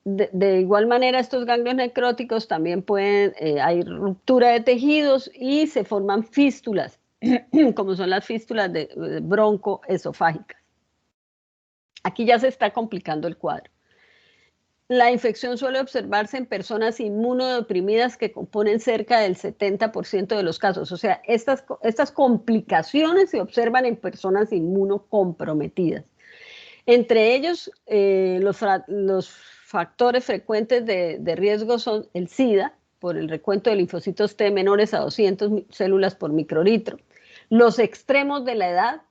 De igual manera, estos ganglios necróticos también hay ruptura de tejidos y se forman fístulas, como son las fístulas broncoesofágicas. Aquí ya se está complicando el cuadro. La infección suele observarse en personas inmunodeprimidas que componen cerca del 70% de los casos. O sea, estas complicaciones se observan en personas inmunocomprometidas. Entre ellos, los factores frecuentes de riesgo son el SIDA, por el recuento de linfocitos T menores a 200 células por microlitro, los extremos de la edad,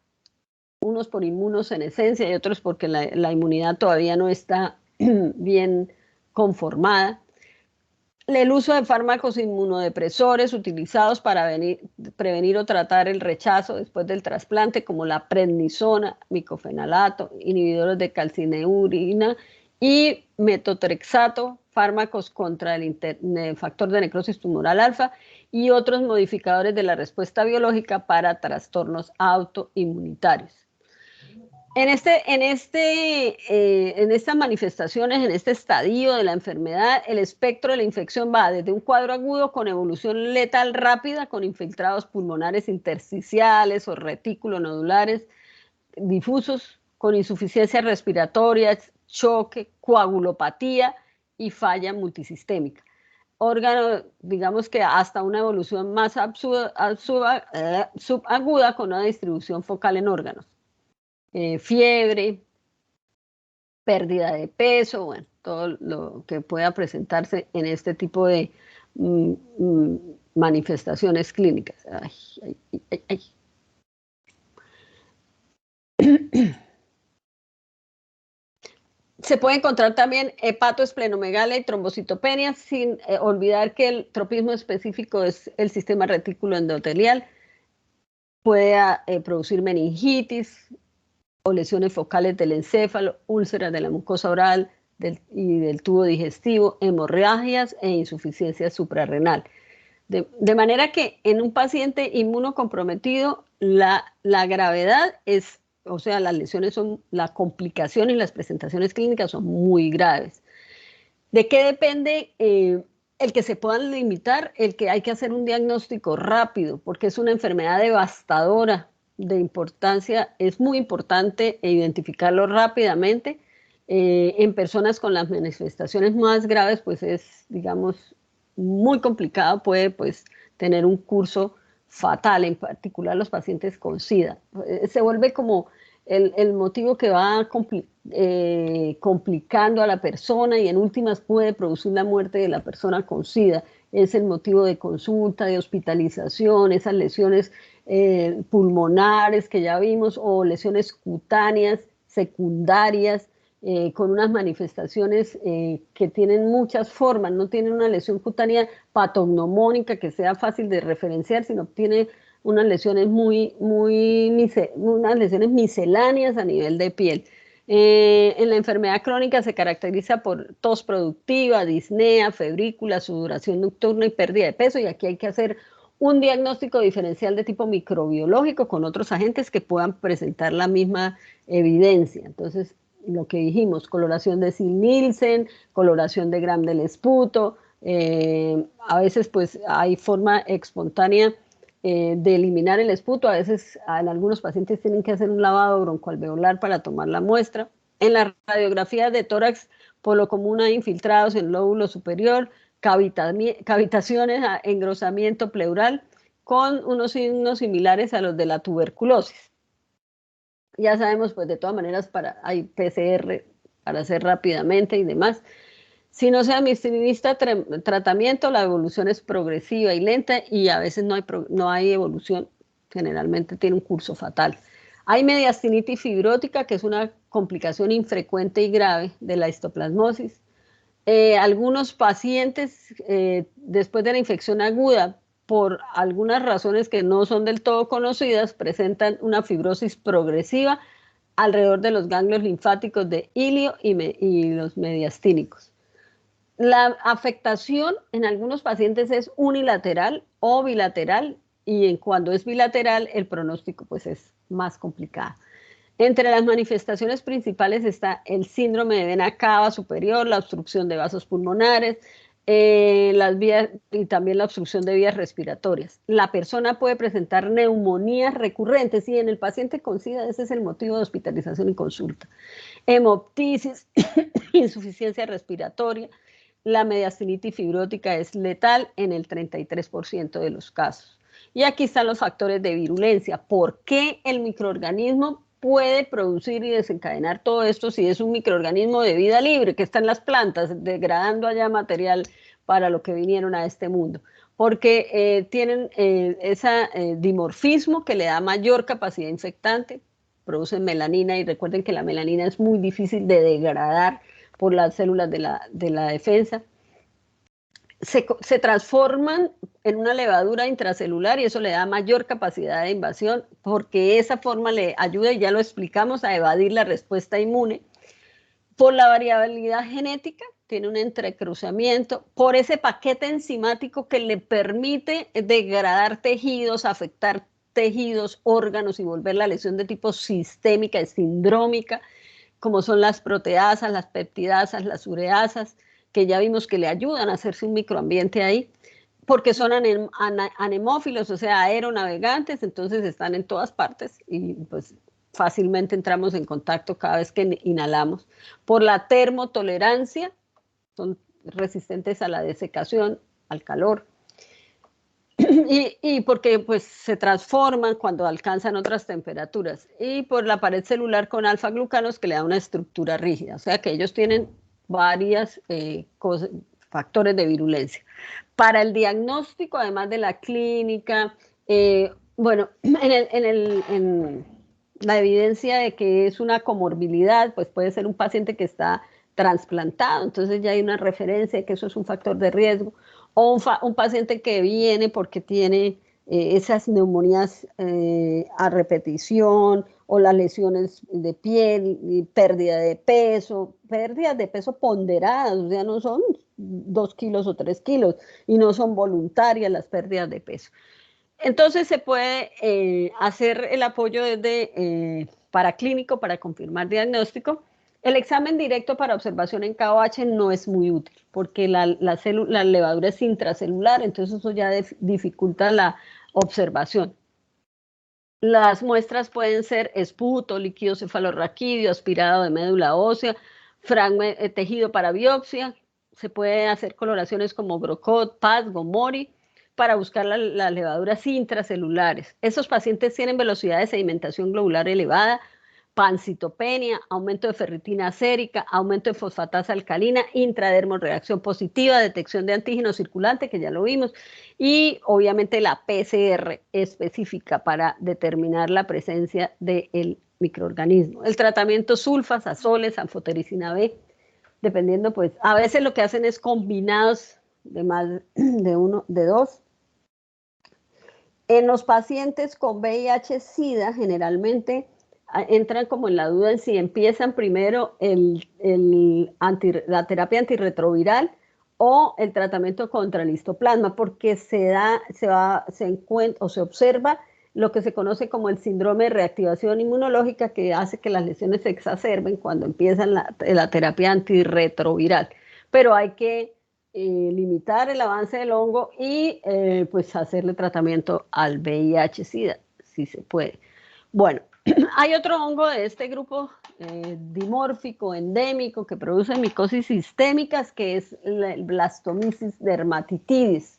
unos por inmunosenescencia y otros porque la inmunidad todavía no está bien conformada. El uso de fármacos inmunodepresores utilizados para prevenir o tratar el rechazo después del trasplante, como la prednisona, micofenalato, inhibidores de calcineurina y metotrexato, fármacos contra el factor de necrosis tumoral alfa y otros modificadores de la respuesta biológica para trastornos autoinmunitarios. En estas manifestaciones, en este estadio de la enfermedad, el espectro de la infección va desde un cuadro agudo con evolución letal rápida, con infiltrados pulmonares intersticiales o retículos nodulares difusos, con insuficiencia respiratoria, choque, coagulopatía y falla multisistémica. Órgano, digamos que hasta una evolución más subaguda con una distribución focal en órganos. Fiebre, pérdida de peso, bueno, todo lo que pueda presentarse en este tipo de manifestaciones clínicas. Ay, ay, ay, ay. Se puede encontrar también hepatoesplenomegalia y trombocitopenia, sin olvidar que el tropismo específico es el sistema retículo endotelial. Puede producir meningitis o lesiones focales del encéfalo, úlceras de la mucosa oral y del tubo digestivo, hemorragias e insuficiencia suprarrenal. De manera que en un paciente inmunocomprometido la gravedad es, o sea, las lesiones son, la complicación y las presentaciones clínicas son muy graves. ¿De qué depende el que se puedan limitar? El que hay que hacer un diagnóstico rápido, porque es una enfermedad devastadora de importancia, es muy importante identificarlo rápidamente. En personas con las manifestaciones más graves, pues es, digamos, muy complicado, puede pues tener un curso fatal, en particular los pacientes con SIDA. Se vuelve como el motivo que va complicando a la persona y en últimas puede producir la muerte de la persona con SIDA. Es el motivo de consulta, de hospitalización, esas lesiones pulmonares que ya vimos o lesiones cutáneas secundarias con unas manifestaciones que tienen muchas formas, no tienen una lesión cutánea patognomónica que sea fácil de referenciar, sino tiene unas lesiones unas lesiones misceláneas a nivel de piel. En la enfermedad crónica se caracteriza por tos productiva, disnea, febrícula, sudoración nocturna y pérdida de peso, y aquí hay que hacer un diagnóstico diferencial de tipo microbiológico con otros agentes que puedan presentar la misma evidencia. Entonces, lo que dijimos, coloración de Zil-Nielsen, coloración de Gram del esputo, a veces pues hay forma espontánea de eliminar el esputo, a veces en algunos pacientes tienen que hacer un lavado broncoalveolar para tomar la muestra. En la radiografía de tórax, por lo común hay infiltrados en el lóbulo superior, cavitaciones, engrosamiento pleural, con unos signos similares a los de la tuberculosis. Ya sabemos, pues de todas maneras, hay PCR para hacer rápidamente y demás. Si no se administra tratamiento, la evolución es progresiva y lenta y a veces no hay evolución, generalmente tiene un curso fatal. Hay mediastinitis fibrótica, que es una complicación infrecuente y grave de la histoplasmosis. Algunos pacientes, después de la infección aguda, por algunas razones que no son del todo conocidas, presentan una fibrosis progresiva alrededor de los ganglios linfáticos de ilio y los mediastínicos. La afectación en algunos pacientes es unilateral o bilateral, y cuando es bilateral el pronóstico pues es más complicado. Entre las manifestaciones principales está el síndrome de vena cava superior, la obstrucción de vasos pulmonares, las vías, y también la obstrucción de vías respiratorias. La persona puede presentar neumonías recurrentes y en el paciente con SIDA ese es el motivo de hospitalización y consulta. Hemoptisis, insuficiencia respiratoria. La mediastinitis fibrótica es letal en el 33% de los casos. Y aquí están los factores de virulencia. ¿Por qué el microorganismo puede producir y desencadenar todo esto si es un microorganismo de vida libre que está en las plantas degradando allá material para lo que vinieron a este mundo? Porque tienen ese dimorfismo que le da mayor capacidad infectante, producen melanina y recuerden que la melanina es muy difícil de degradar por las células de la defensa. Se transforman en una levadura intracelular y eso le da mayor capacidad de invasión porque esa forma le ayuda, y ya lo explicamos, a evadir la respuesta inmune. Por la variabilidad genética, tiene un entrecruzamiento, por ese paquete enzimático que le permite degradar tejidos, afectar tejidos, órganos y volver la lesión de tipo sistémica y sindrómica, como son las proteasas, las peptidasas, las ureasas, que ya vimos que le ayudan a hacerse un microambiente ahí, porque son anemófilos, o sea, aeronavegantes, entonces están en todas partes y pues fácilmente entramos en contacto cada vez que inhalamos. Por la termotolerancia, son resistentes a la desecación, al calor, y porque pues se transforman cuando alcanzan otras temperaturas, y por la pared celular con alfa-glucanos que le da una estructura rígida, o sea que ellos tienen varias factores de virulencia. Para el diagnóstico, además de la clínica, bueno, en la evidencia de que es una comorbilidad, pues puede ser un paciente que está trasplantado, entonces ya hay una referencia de que eso es un factor de riesgo, o un paciente que viene porque tiene esas neumonías a repetición, o las lesiones de piel, y pérdidas de peso ponderadas, o sea, no son 2 kilos o 3 kilos, y no son voluntarias las pérdidas de peso. Entonces se puede hacer el apoyo desde paraclínico para confirmar diagnóstico. El examen directo para observación en KOH no es muy útil porque la levadura es intracelular, entonces eso ya dificulta la observación. Las muestras pueden ser esputo, líquido cefalorraquídeo, aspirado de médula ósea, tejido para biopsia. Se puede hacer coloraciones como Grocott, PAS, Gomori, para buscar las levaduras intracelulares. Esos pacientes tienen velocidad de sedimentación globular elevada, pancitopenia, aumento de ferritina sérica, aumento de fosfatasa alcalina, intradermorreacción positiva, detección de antígeno circulante, que ya lo vimos, y obviamente la PCR específica para determinar la presencia del microorganismo. El tratamiento sulfas, azoles, anfotericina B, dependiendo, pues, a veces lo que hacen es combinados de más de dos. En los pacientes con VIH-Sida, generalmente entran como en la duda en si empiezan primero la terapia antirretroviral o el tratamiento contra el histoplasma, porque se observa lo que se conoce como el síndrome de reactivación inmunológica, que hace que las lesiones se exacerben cuando empiezan la terapia antirretroviral. Pero hay que limitar el avance del hongo y pues hacerle tratamiento al VIH-Sida, si se puede. Bueno, hay otro hongo de este grupo dimórfico, endémico, que produce micosis sistémicas, que es el Blastomyces dermatitidis.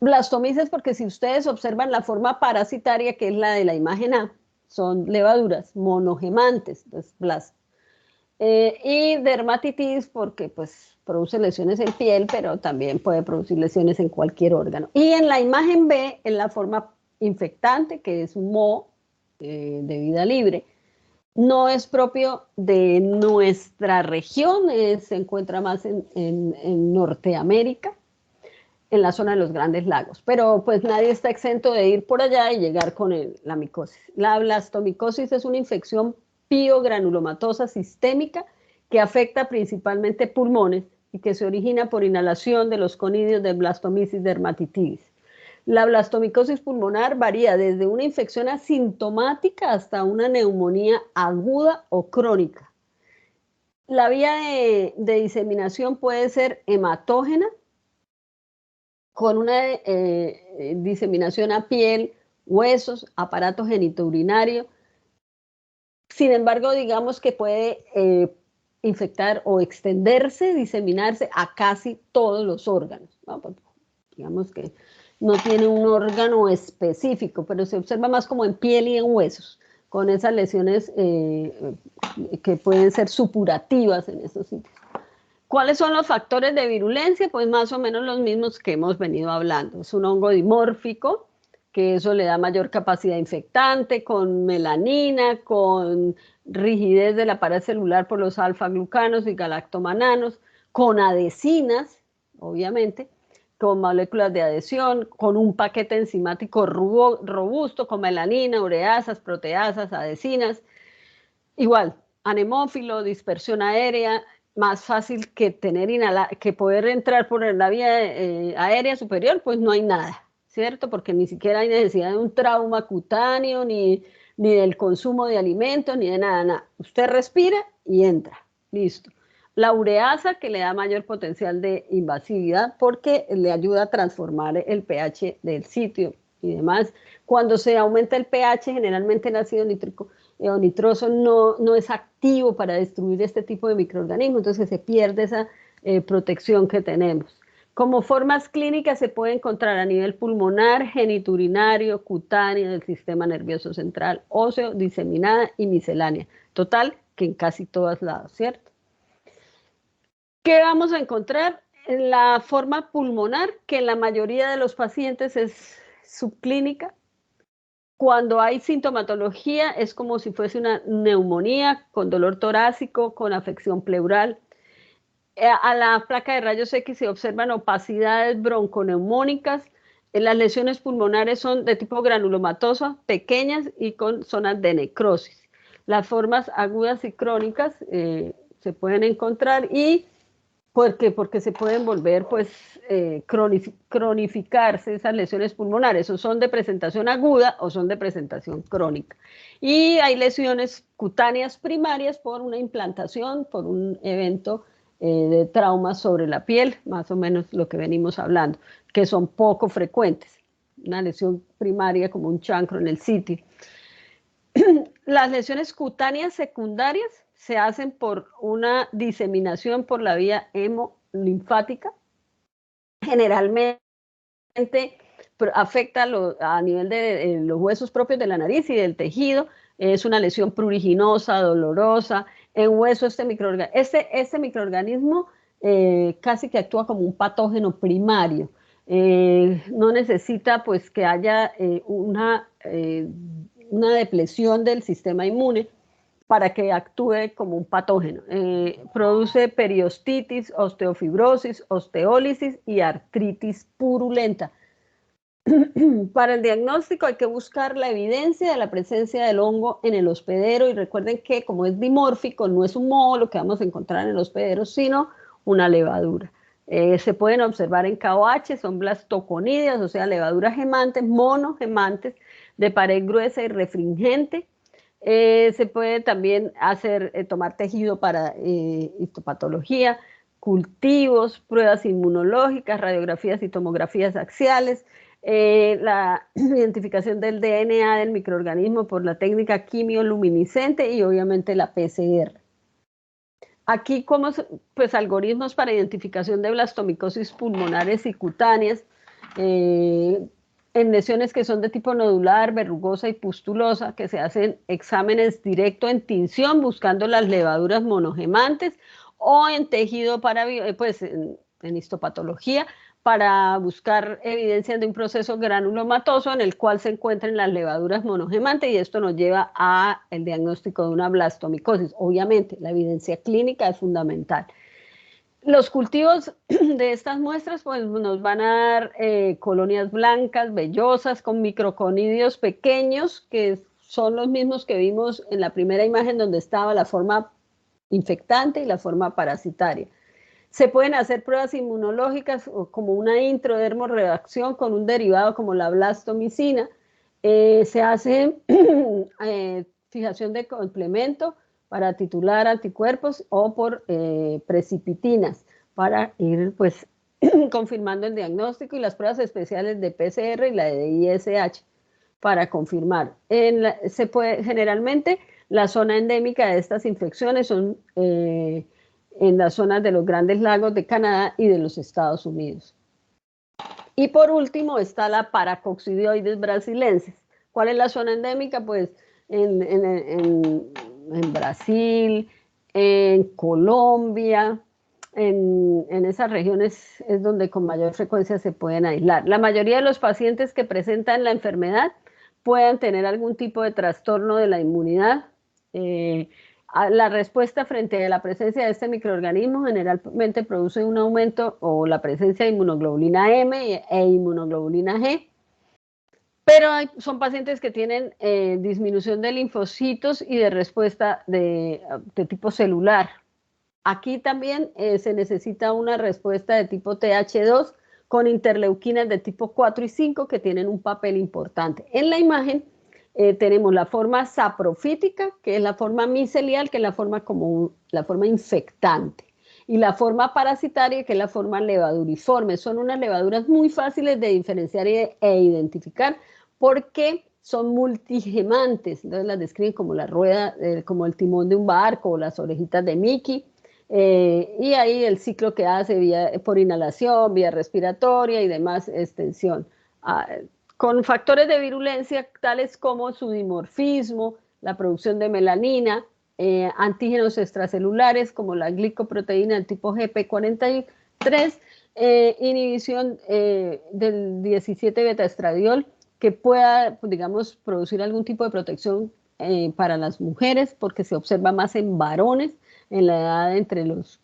Blastomyces porque si ustedes observan la forma parasitaria, que es la de la imagen A, son levaduras monogemantes, entonces y dermatitis porque pues produce lesiones en piel, pero también puede producir lesiones en cualquier órgano. Y en la imagen B, en la forma infectante, que es un moho de vida libre, no es propio de nuestra región, se encuentra más en Norteamérica, en la zona de los Grandes Lagos, pero pues nadie está exento de ir por allá y llegar con la micosis. La blastomicosis es una infección piogranulomatosa sistémica que afecta principalmente pulmones y que se origina por inhalación de los conidios de Blastomyces dermatitidis. La blastomicosis pulmonar varía desde una infección asintomática hasta una neumonía aguda o crónica. La vía de diseminación puede ser hematógena, con una diseminación a piel, huesos, aparato genitourinario. Sin embargo, digamos que puede infectar o extenderse, diseminarse a casi todos los órganos, ¿no? Digamos que no tiene un órgano específico, pero se observa más como en piel y en huesos, con esas lesiones que pueden ser supurativas en esos sitios. ¿Cuáles son los factores de virulencia? Pues más o menos los mismos que hemos venido hablando. Es un hongo dimórfico, que eso le da mayor capacidad infectante, con melanina, con rigidez de la pared celular por los alfa-glucanos y galactomananos, con adhesinas, obviamente, con moléculas de adhesión, con un paquete enzimático robusto, con melanina, ureasas, proteasas, adhesinas. Igual, anemófilo, dispersión aérea, más fácil que poder entrar por la vía aérea superior, pues no hay nada. ¿cierto? Porque ni siquiera hay necesidad de un trauma cutáneo, ni del consumo de alimentos, ni de nada, nada. Usted respira y entra, listo. La ureasa, que le da mayor potencial de invasividad porque le ayuda a transformar el pH del sitio y demás. Cuando se aumenta el pH, generalmente el ácido nítrico o nitroso no es activo para destruir este tipo de microorganismos, entonces se pierde esa protección que tenemos. Como formas clínicas se puede encontrar a nivel pulmonar, geniturinario, cutáneo, del sistema nervioso central, óseo, diseminada y miscelánea. Total, que en casi todos lados, ¿cierto? ¿Qué vamos a encontrar? En la forma pulmonar, que en la mayoría de los pacientes es subclínica. Cuando hay sintomatología es como si fuese una neumonía con dolor torácico, con afección pleural. A la placa de rayos X se observan opacidades bronconeumónicas. Las lesiones pulmonares son de tipo granulomatosa, pequeñas y con zonas de necrosis. Las formas agudas y crónicas se pueden encontrar y porque se pueden volver, pues, cronificarse esas lesiones pulmonares, o son de presentación aguda o son de presentación crónica. Y hay lesiones cutáneas primarias por una implantación, por un evento de trauma sobre la piel, más o menos lo que venimos hablando, que son poco frecuentes. Una lesión primaria como un chancro en el sitio. Las lesiones cutáneas secundarias se hacen por una diseminación por la vía hemolinfática. Generalmente afecta a nivel de los huesos propios de la nariz y del tejido. Es una lesión pruriginosa, dolorosa. En hueso este microorganismo casi que actúa como un patógeno primario. No necesita pues que haya una depresión del sistema inmune para que actúe como un patógeno. Produce periostitis, osteofibrosis, osteólisis y artritis purulenta. Para el diagnóstico hay que buscar la evidencia de la presencia del hongo en el hospedero y recuerden que como es dimórfico, no es un moho lo que vamos a encontrar en el hospedero, sino una levadura. Se pueden observar en KOH, son blastoconidias, o sea, levaduras gemantes, monogemantes, de pared gruesa y refringente. Se puede también tomar tejido para histopatología, cultivos, pruebas inmunológicas, radiografías y tomografías axiales, la identificación del DNA del microorganismo por la técnica quimioluminiscente y obviamente la PCR. Aquí pues algoritmos para identificación de blastomicosis pulmonares y cutáneas, en lesiones que son de tipo nodular, verrugosa y pustulosa, que se hacen exámenes directo en tinción buscando las levaduras monogemantes o en tejido pues en histopatología para buscar evidencia de un proceso granulomatoso en el cual se encuentran las levaduras monogemantes y esto nos lleva al diagnóstico de una blastomicosis. Obviamente, la evidencia clínica es fundamental. Los cultivos de estas muestras pues, nos van a dar colonias blancas, vellosas, con microconidios pequeños, que son los mismos que vimos en la primera imagen donde estaba la forma infectante y la forma parasitaria. Se pueden hacer pruebas inmunológicas como una introdermoreacción con un derivado como la blastomicina. Se hace fijación de complemento para titular anticuerpos o por precipitinas para ir pues confirmando el diagnóstico y las pruebas especiales de PCR y la de ISH para confirmar. Generalmente la zona endémica de estas infecciones son en las zonas de los Grandes Lagos de Canadá y de los Estados Unidos. Y por último está la Paracoccidioides brasilensis. ¿Cuál es la zona endémica? Pues en Brasil, en Colombia, en esas regiones es donde con mayor frecuencia se pueden aislar. La mayoría de los pacientes que presentan la enfermedad pueden tener algún tipo de trastorno de la inmunidad. La respuesta frente a la presencia de este microorganismo generalmente produce un aumento o la presencia de inmunoglobulina M e inmunoglobulina G, pero son pacientes que tienen disminución de linfocitos y de respuesta de tipo celular. Aquí también se necesita una respuesta de tipo TH2 con interleuquinas de tipo 4 y 5 que tienen un papel importante. En la imagen tenemos la forma saprofítica, que es la forma micelial, que es la forma la forma infectante, y la forma parasitaria, que es la forma levaduriforme. Son unas levaduras muy fáciles de diferenciar e identificar porque son multigemantes. Entonces las describen como la rueda, como el timón de un barco o las orejitas de Mickey. Y ahí el ciclo que hace por inhalación, vía respiratoria y demás extensión. Con factores de virulencia tales como su dimorfismo, la producción de melanina, antígenos extracelulares como la glicoproteína del tipo GP43, inhibición del 17 beta-estradiol que pueda, digamos, producir algún tipo de protección para las mujeres, porque se observa más en varones en la edad entre los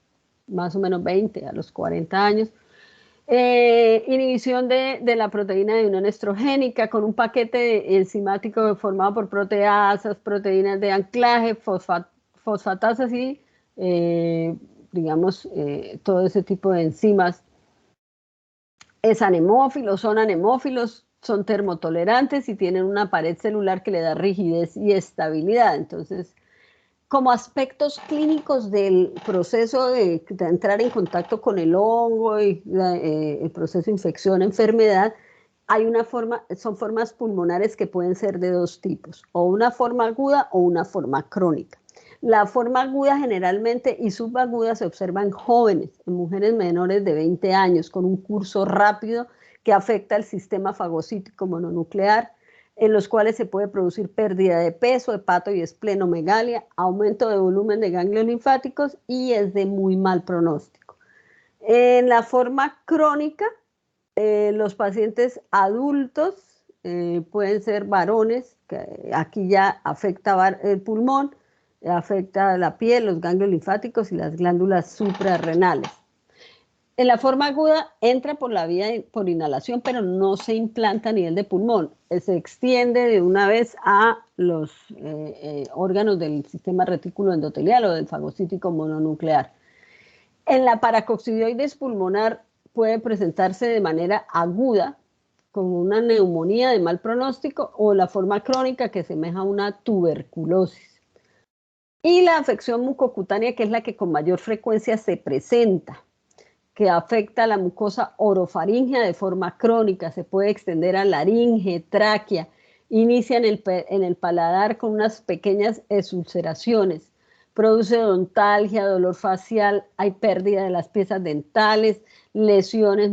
más o menos 20 a los 40 años. Inhibición de la proteína de unión estrogénica con un paquete enzimático formado por proteasas, proteínas de anclaje, fosfatasas y, digamos, todo ese tipo de enzimas. Es anemófilo, son anemófilos, son termotolerantes y tienen una pared celular que le da rigidez y estabilidad. Entonces, como aspectos clínicos del proceso de entrar en contacto con el hongo y el proceso de infección, enfermedad, son formas pulmonares que pueden ser de dos tipos, o una forma aguda o una forma crónica. La forma aguda generalmente y subaguda se observa en jóvenes, en mujeres menores de 20 años, con un curso rápido que afecta el sistema fagocítico mononuclear, en los cuales se puede producir pérdida de peso, hepato y esplenomegalia, aumento de volumen de ganglios linfáticos y es de muy mal pronóstico. En la forma crónica, los pacientes adultos pueden ser varones, que aquí ya afecta el pulmón, afecta la piel, los ganglios linfáticos y las glándulas suprarrenales. En la forma aguda entra por la vía por inhalación, pero no se implanta a nivel de pulmón. Se extiende de una vez a los órganos del sistema retículo endotelial o del fagocítico mononuclear. En la paracoccidioides pulmonar puede presentarse de manera aguda, como una neumonía de mal pronóstico, o la forma crónica que semeja a una tuberculosis. Y la afección mucocutánea, que es la que con mayor frecuencia se presenta, que afecta a la mucosa orofaríngea de forma crónica, se puede extender a laringe, tráquea, inicia en el paladar con unas pequeñas ulceraciones, produce odontalgia, dolor facial, hay pérdida de las piezas dentales, lesiones,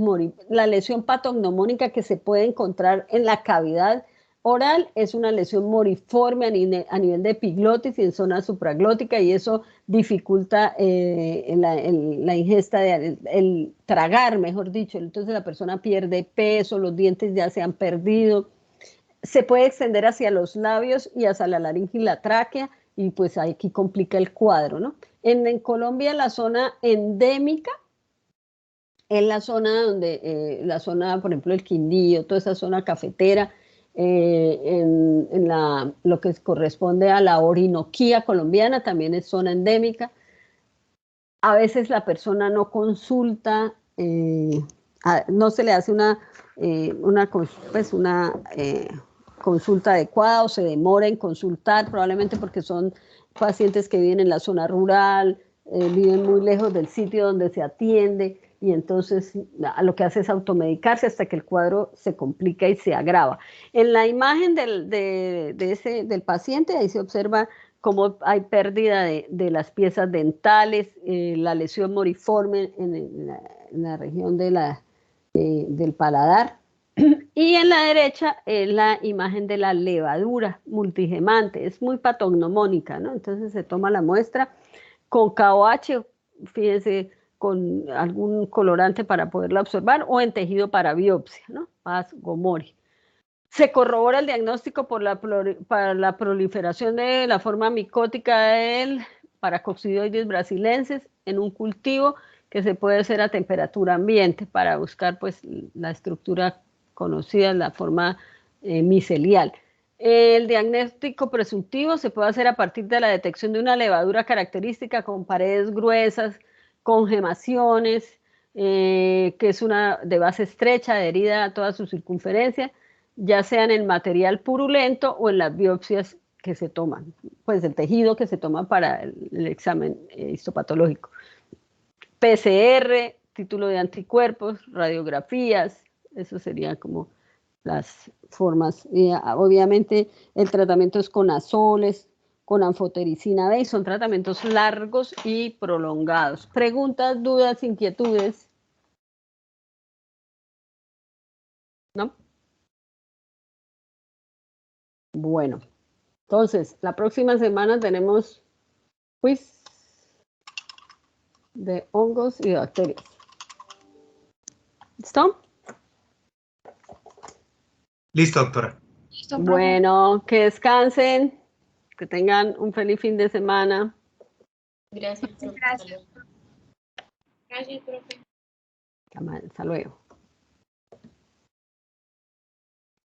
la lesión patognomónica que se puede encontrar en la cavidad oral es una lesión moriforme a nivel de epiglotis y en zona supraglótica, y eso dificulta la ingesta, el tragar, mejor dicho. Entonces la persona pierde peso, los dientes ya se han perdido. Se puede extender hacia los labios y hacia la laringe y la tráquea, y pues aquí complica el cuadro, ¿no? En Colombia la zona endémica es la zona donde, por ejemplo, el Quindío, toda esa zona cafetera, lo que corresponde a la Orinoquía colombiana, también es zona endémica. A veces la persona no consulta, no se le hace una consulta adecuada o se demora en consultar, probablemente porque son pacientes que viven en la zona rural, viven muy lejos del sitio donde se atiende, y entonces lo que hace es automedicarse hasta que el cuadro se complica y se agrava. En la imagen del paciente, ahí se observa cómo hay pérdida de las piezas dentales, la lesión moriforme en la región del paladar. Y en la derecha es la imagen de la levadura multigemante, es muy patognomónica, ¿no? Entonces se toma la muestra con KOH, fíjense, con algún colorante para poderla observar, o en tejido para biopsia, ¿no? Paz Gomori. Se corrobora el diagnóstico para la proliferación de la forma micótica del Paracoccidioides brasilensis en un cultivo que se puede hacer a temperatura ambiente para buscar pues la estructura conocida, la forma micelial. El diagnóstico presuntivo se puede hacer a partir de la detección de una levadura característica con paredes gruesas, con gemaciones, que es una de base estrecha, adherida a toda su circunferencia, ya sea en el material purulento o en las biopsias que se toman, pues el tejido que se toma para el examen histopatológico. PCR, título de anticuerpos, radiografías, eso serían como las formas. Obviamente el tratamiento es con azoles, con anfotericina B, son tratamientos largos y prolongados. Preguntas, dudas, inquietudes. ¿No? Bueno, entonces, la próxima semana tenemos quiz de hongos y bacterias. ¿Listo? Listo, doctora. Listo, profe. Bueno, que descansen, que tengan un feliz fin de semana. Gracias, profe. Gracias. Gracias, profe. Hasta luego.